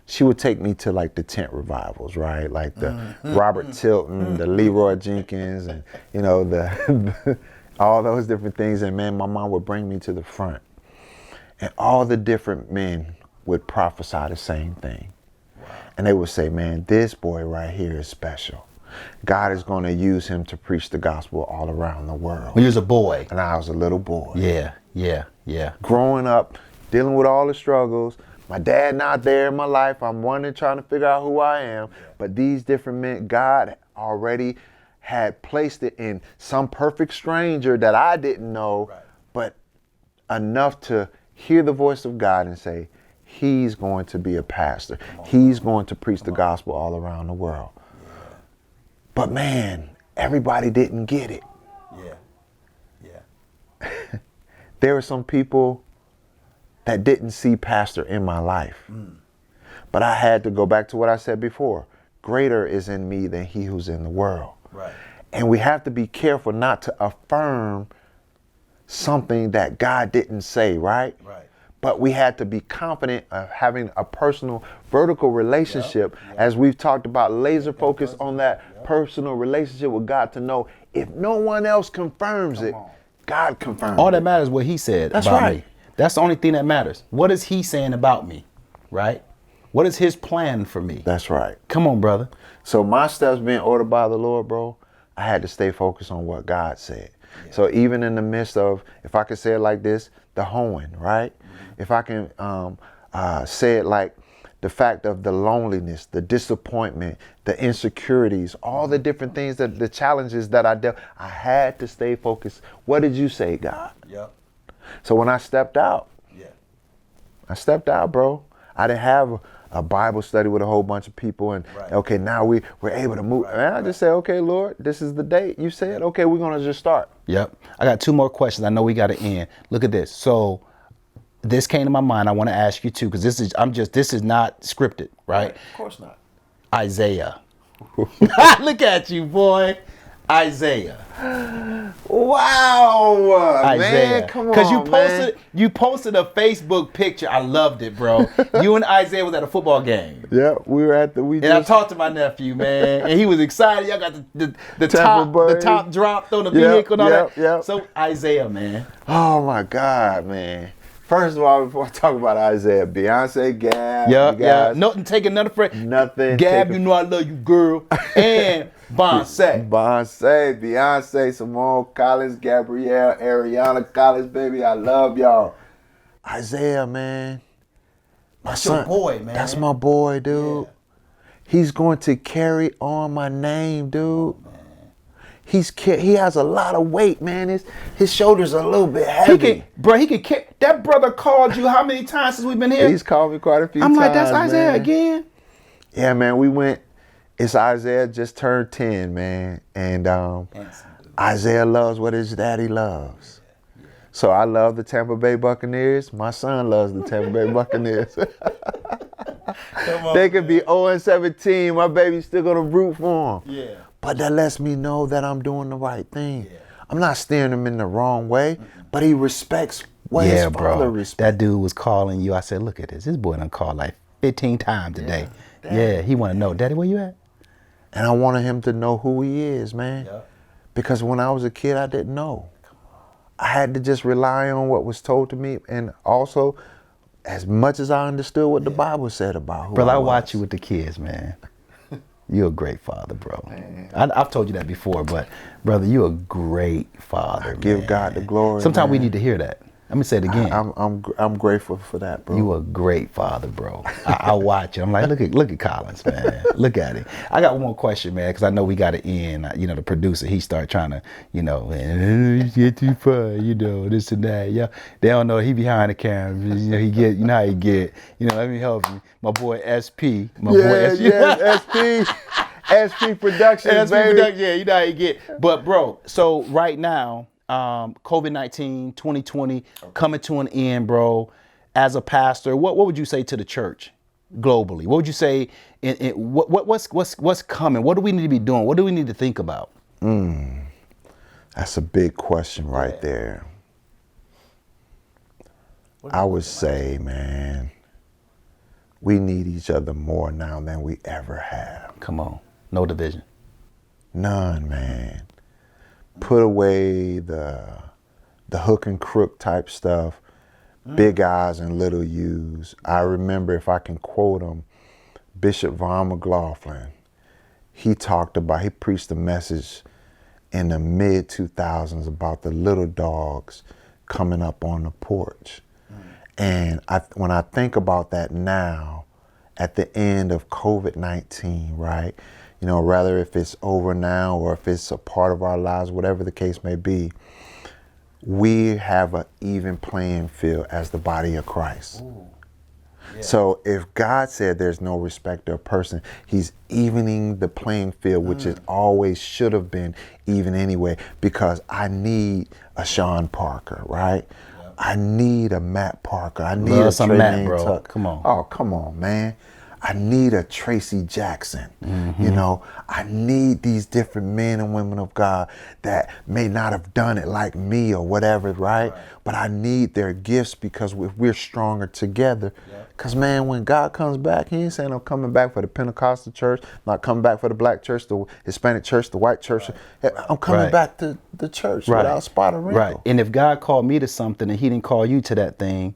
she would take me to like the tent revivals, right? Like the Robert Tilton, the Leroy Jenkins, and the all those different things. And man, my mom would bring me to the front, and all the different men would prophesy the same thing. And they would say, man, this boy right here is special. God is going to use him to preach the gospel all around the world. When you was a boy. And I was a little boy. Yeah. Growing up, dealing with all the struggles. My dad not there in my life. I'm wondering, trying to figure out who I am. But these different men, God already had placed it in some perfect stranger that I didn't know, but enough to hear the voice of God and say, he's going to be a pastor. He's going to preach the gospel all around the world. But man, everybody didn't get it. Yeah. There were some people that didn't see pastor in my life. But I had to go back to what I said before. Greater is in me than he who's in the world. Right. And we have to be careful not to affirm something that God didn't say, right? Right. But we had to be confident of having a personal vertical relationship, as we've talked about, laser focus on that personal relationship with God, to know if no one else confirms it, God confirms All it. that matters is what he said That's about right. me. That's the only thing that matters. What is he saying about me, right? What is his plan for me? That's right. Come on, brother. So my steps being ordered by the Lord, bro, I had to stay focused on what God said. So even in the midst of, if I could say it like this, the hoeing, right? If I can say it like the fact of the loneliness, the disappointment, the insecurities, all the different things, that the challenges that I dealt, I had to stay focused. What did you say, God? Yep. So when I stepped out, Yeah. bro. I didn't have a Bible study with a whole bunch of people and okay, now we're able to move. And I just say, okay, Lord, this is the date. You said, okay, we're gonna just start. Yep. I got 2 more questions. I know we got to end. Look at this. So this came to my mind. I want to ask you too, because this is not scripted, right? Of course not. Isaiah. Look at you, boy. Isaiah. Wow, Isaiah. man, come on, Because man. you posted a Facebook picture. I loved it, bro. You and Isaiah was at a football game. Yeah, we were at And I talked to my nephew, man, and he was excited. Y'all got the Tampa top Bay. dropped on the vehicle and all that. Yep. So Isaiah, man. Oh my God, man. First of all, before I talk about Isaiah, Beyonce, Gab, Yeah. you guys, Nothing, take another friend. nothing. Gab, you know I love you, girl. And Beyonce. Beyonce, Simone Collins, Gabrielle, Ariana Collins, baby, I love y'all. Isaiah, man, That's your boy, man. That's my boy, dude. He's going to carry on my name, dude. He has a lot of weight, man. His shoulders are a little bit heavy. He can carry. That brother called you how many times since we've been here? He's called me quite a few times. I'm like, that's Isaiah man. again. Yeah, man. We went. It's Isaiah just turned 10, man, and Isaiah loves what his daddy loves. So I love the Tampa Bay Buccaneers. My son loves the Tampa Bay Buccaneers. They could be 0-17. My baby's still gonna root for them. Yeah. But that lets me know that I'm doing the right thing. Yeah. I'm not steering him in the wrong way, but he respects what his father respects. That dude was calling you. I said, look at this. This boy done called like 15 times today. Yeah, he want to know, Daddy, where you at? And I wanted him to know who he is, man. Yeah. Because when I was a kid, I didn't know. I had to just rely on what was told to me, and also as much as I understood what the Bible said about who Brother, I I was. watch you with the kids, man. You're a great father, bro. I've told you that before, but brother, you're a great father. Give God the glory. Sometimes we need to hear that. Let me say it again. I'm grateful for that, bro. You a great father, bro. I watch you. I'm like, look at Collins, man. Look at him. I got one more question, man, because I know we got to end. You know, the producer, he start trying to, you know, get too far, you know, this and that. Yeah, they don't know he behind the camera. You know, you know how he get. You know, let me help you. My boy SP. SP. SP Productions, baby. Production, yeah, you know how he get. But bro, so right now, COVID-19, 2020 coming to an end, bro. As a pastor, what would you say to the church globally? What would you say? What's coming? What do we need to be doing? What do we need to think about? That's a big question right there. I would say, man, we need each other more now than we ever have. Come on, no division. None, man. Put away the hook and crook type stuff, big I's and little U's. I remember, if I can quote him, Bishop Von McLaughlin. He preached a message in the mid 2000s about the little dogs coming up on the porch. And when I think about that now, at the end of COVID-19, right? You know, rather if it's over now or if it's a part of our lives, whatever the case may be, we have an even playing field as the body of Christ. Yeah. So if God said there's no respect of person, he's evening the playing field, which it always should have been even anyway, because I need a Sean Parker, right? Yep. I need a Matt Parker. I need a Trey Matt, bro. Tuck. Come on. Oh, come on, man. I need a Tracy Jackson. You know, I need these different men and women of God that may not have done it like me or whatever, right? But I need their gifts, because we're stronger together. Because, man, when God comes back, he ain't saying I'm coming back for the Pentecostal church, not coming back for the black church, the Hispanic church, the white church. I'm coming back to the church without spot or wrinkle. Right. And if God called me to something and he didn't call you to that thing,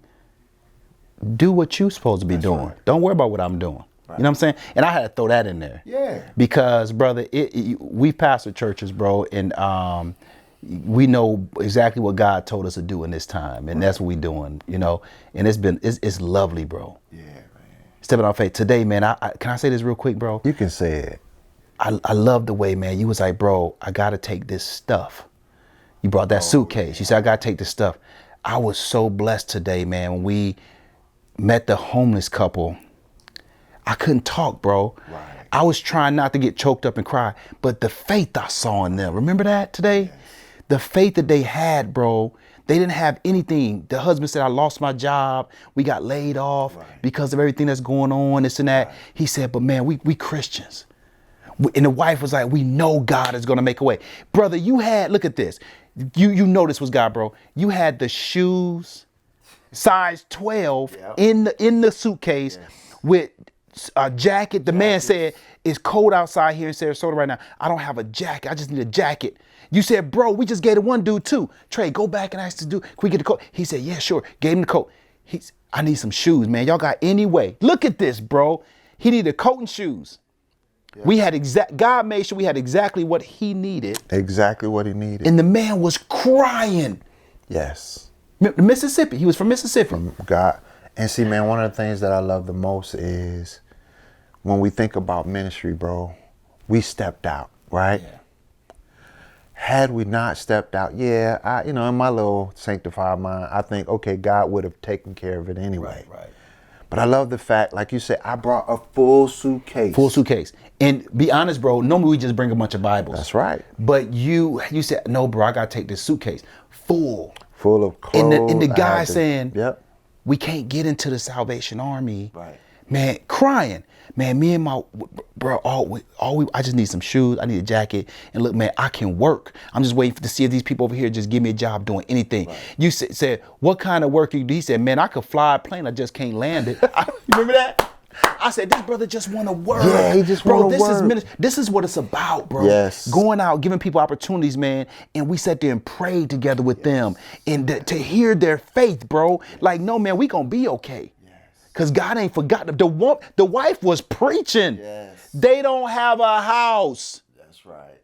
do what you're supposed to be doing. Right. Don't worry about what I'm doing. Right. You know what I'm saying? And I had to throw that in there. Yeah. Because, brother, we pastor churches, bro, and we know exactly what God told us to do in this time, and that's what we're doing, you know. And it's lovely, bro. Yeah, man. Stepping out faith. Today, man, can I say this real quick, bro? You can say it. I love the way, man, you was like, bro, I got to take this stuff. You brought that suitcase. You said, I got to take this stuff. I was so blessed today, man, when we met the homeless couple. I couldn't talk, bro. Right. I was trying not to get choked up and cry, but the faith I saw in them, remember that today? Yes. The faith that they had, bro. They didn't have anything. The husband said, I lost my job. We got laid off because of everything that's going on, this and that. Right. He said, but man, we Christians. And the wife was like, we know God is going to make a way. Brother, you had, look at this. You know this was God, bro. You had the shoes, size 12 in the suitcase with a jacket. The man said, it's cold outside here in Sarasota right now. I don't have a jacket. I just need a jacket. You said, bro, we just gave it one dude too. Trey, go back and ask the dude, can we get the coat? He said, yeah, sure. Gave him the coat. I need some shoes, man. Y'all got any way? Look at this, bro. He needed a coat and shoes. Yeah. We had God made sure we had exactly what he needed. Exactly what he needed. And the man was crying. Yes. Mississippi. He was from Mississippi. From God. And see, man, one of the things that I love the most is when we think about ministry, bro, we stepped out, right? Yeah. Had we not stepped out, in my little sanctified mind, I think, okay, God would have taken care of it anyway. Right. But I love the fact, like you said, I brought a full suitcase. Full suitcase. And be honest, bro, normally we just bring a bunch of Bibles. That's right. But you said, no, bro, I got to take this suitcase full. Full of clothes. And the guy saying, yep. We can't get into the Salvation Army. Right. Man, crying. Man, me and my, bro, I just need some shoes. I need a jacket. And look, man, I can work. I'm just waiting to see if these people over here just give me a job doing anything. Right. You said, what kind of work you do? He said, man, I could fly a plane. I just can't land it. You remember that? I said, this brother just want to work. Yeah, he just want to work. Bro, this is what it's about, bro. Yes. Going out, giving people opportunities, man. And we sat there and prayed together with them. And to hear their faith, bro. Like, no, man, we going to be okay. Because God ain't forgotten. The wife was preaching. Yes. They don't have a house. That's right.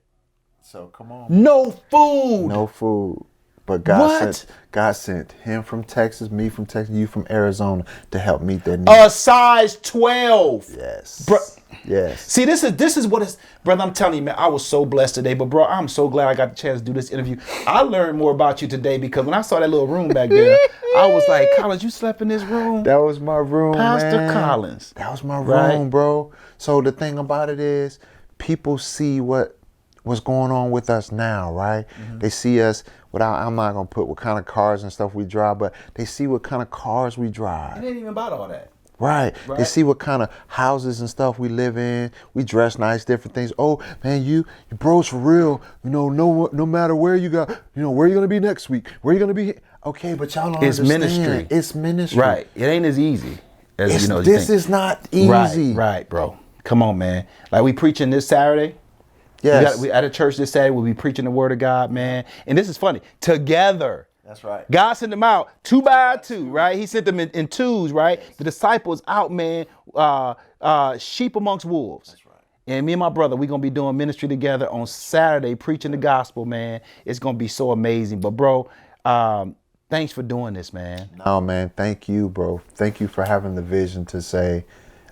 So come on. No food. No food. But God sent him from Texas, me from Texas, you from Arizona to help meet their needs. A size 12. Yes. Bro, yes. see, this is what it's, brother, I'm telling you, man, I was so blessed today. But, bro, I'm so glad I got the chance to do this interview. I learned more about you today because when I saw that little room back there, I was like, Collins, you slept in this room? That was my room, Pastor man. Collins. That was my room, Right. bro. So the thing about it is, people see what's going on with us now, right? Mm-hmm. They see us I'm not gonna put what kind of cars and stuff we drive, but they see what kind of cars we drive. It ain't even about all that. Right. They see what kind of houses and stuff we live in. We dress nice, different things. Oh man, you bros for real. No matter where you go, where you gonna be next week? Where you gonna be? Okay, but y'all don't understand. Ministry. It's ministry. Right. It ain't as easy as This is not easy. Right, bro. Come on, man. Like we preaching this Saturday. Yes. We at a church this Saturday. We'll be preaching the word of God, man. And this is funny. Together. That's right. God sent them out 2 by 2, right? He sent them in twos, right? The disciples out, man, sheep amongst wolves. That's right. And me and my brother, we're going to be doing ministry together on Saturday, preaching the gospel, man. It's going to be so amazing. But, bro, thanks for doing this, man. No, man. Thank you, bro. Thank you for having the vision to say,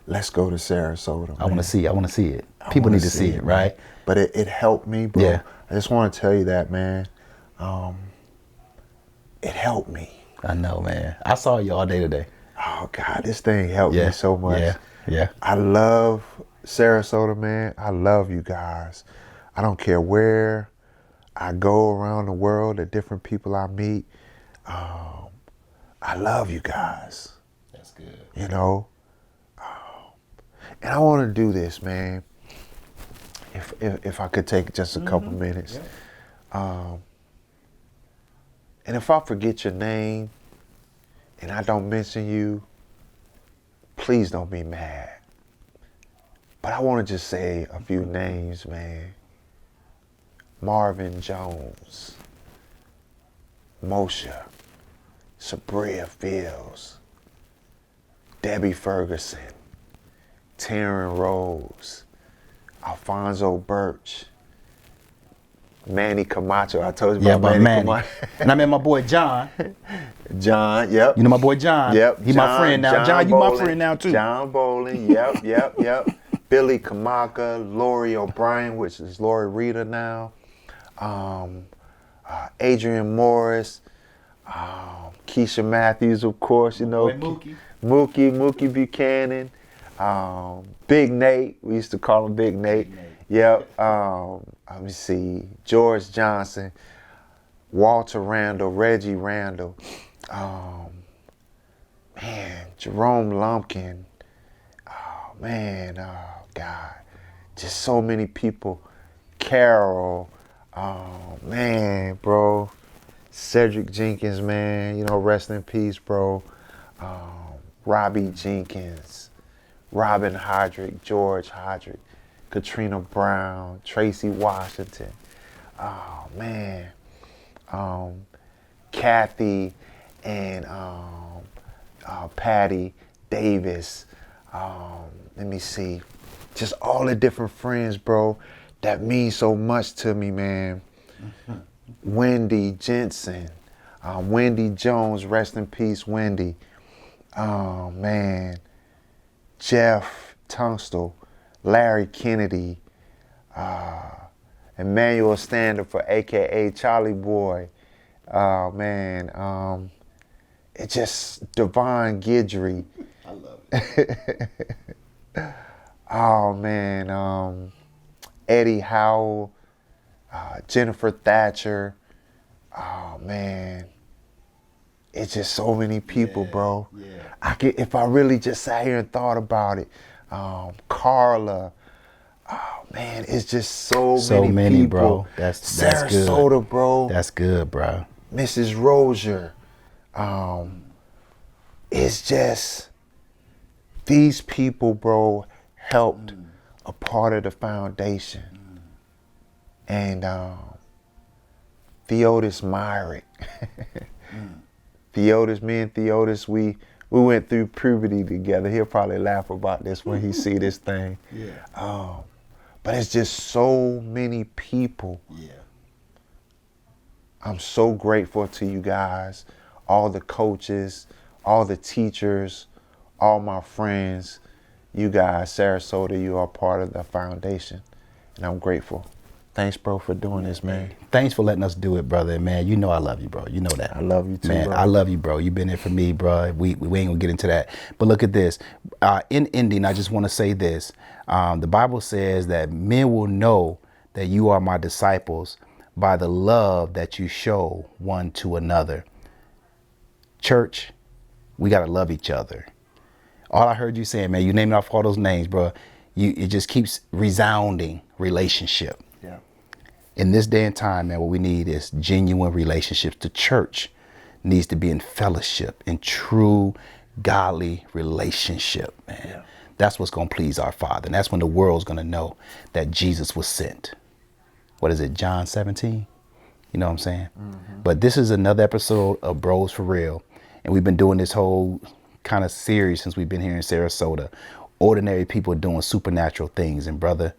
let's go to Sarasota, man. I want to see it. People need to see it, right? But it helped me, bro. Yeah. I just want to tell you that, man. It helped me. I know, man. I saw you all day today. Oh, God, this thing helped me so much. Yeah. I love Sarasota, man. I love you guys. I don't care where I go around the world, the different people I meet. I love you guys. That's good. And I want to do this, man. If I could take just a couple minutes. Yeah. And if I forget your name and I don't mention you, please don't be mad. But I want to just say a few names, man. Marvin Jones, Moshe, Sabria Fields, Debbie Ferguson, Taryn Rose, Alfonso Birch, Manny Camacho. I told you about Manny Camacho. And I met my boy John. John, yep. You know my boy John? Yep. He's my friend now. John, you my friend now too. John Bowling, yep. Billy Kamaka, Lori O'Brien, which is Lori Rita now. Adrian Morris, Keisha Matthews, of course, Mookie Buchanan, Big Nate. We used to call him Big Nate. Yep. Let me see. George Johnson, Walter Randall, Reggie Randall, Jerome Lumpkin. God, just so many people. Carol, bro. Cedric Jenkins, man, rest in peace, bro. Robbie Jenkins, Robin Hodrick, George Hodrick, Katrina Brown, Tracy Washington. Kathy and Patty Davis. Let me see. Just all the different friends, bro, that mean so much to me, man. Wendy Jensen, Wendy Jones, rest in peace, Wendy. Oh man, Jeff Tunstall, Larry Kennedy, Emmanuel Standifer, aka Charlie Boy. Oh man, it's just Devon Guidry. I love it. Oh man, Eddie Howell, Jennifer Thatcher. Oh man, it's just so many people, bro. Yeah. If I really just sat here and thought about it. Carla. Oh man, it's just so many people. Bro. That's Sarasota, good. Bro. That's good, bro. Mrs. Rozier. It's just these people, bro, helped a part of the foundation. And Theodis Myrick. Theodis, me and Theodis, we went through puberty together. He'll probably laugh about this when he see this thing. Yeah. But it's just so many people. Yeah. I'm so grateful to you guys, all the coaches, all the teachers, all my friends. You guys, Sarasota, you are part of the foundation, and I'm grateful. Thanks, bro, for doing this, man. Thanks for letting us do it, brother. Man, you know I love you, bro. You know that. I love you too, man. bro. I love you, bro. You've been there for me, bro. We ain't gonna get into that. But look at this. In ending, I just want to say this. The Bible says that men will know that you are my disciples by the love that you show one to another. Church, we gotta love each other. All I heard you saying, man, you named off all those names, bro. It just keeps resounding relationship. Yeah. In this day and time, man, what we need is genuine relationships. The church needs to be in fellowship, in true godly relationship, man. Yeah. That's what's going to please our Father. And that's when the world's going to know that Jesus was sent. What is it, John 17? You know what I'm saying? Mm-hmm. But this is another episode of Bros for Real. And we've been doing this whole kind of series since we've been here in Sarasota. Ordinary people doing supernatural things. And brother,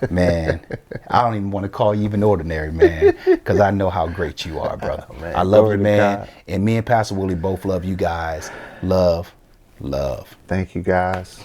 man, I don't even want to call you even ordinary, man, because I know how great you are, brother. Man, I love you, man. God. And me and Pastor Willie both love you guys. Love. Thank you, guys.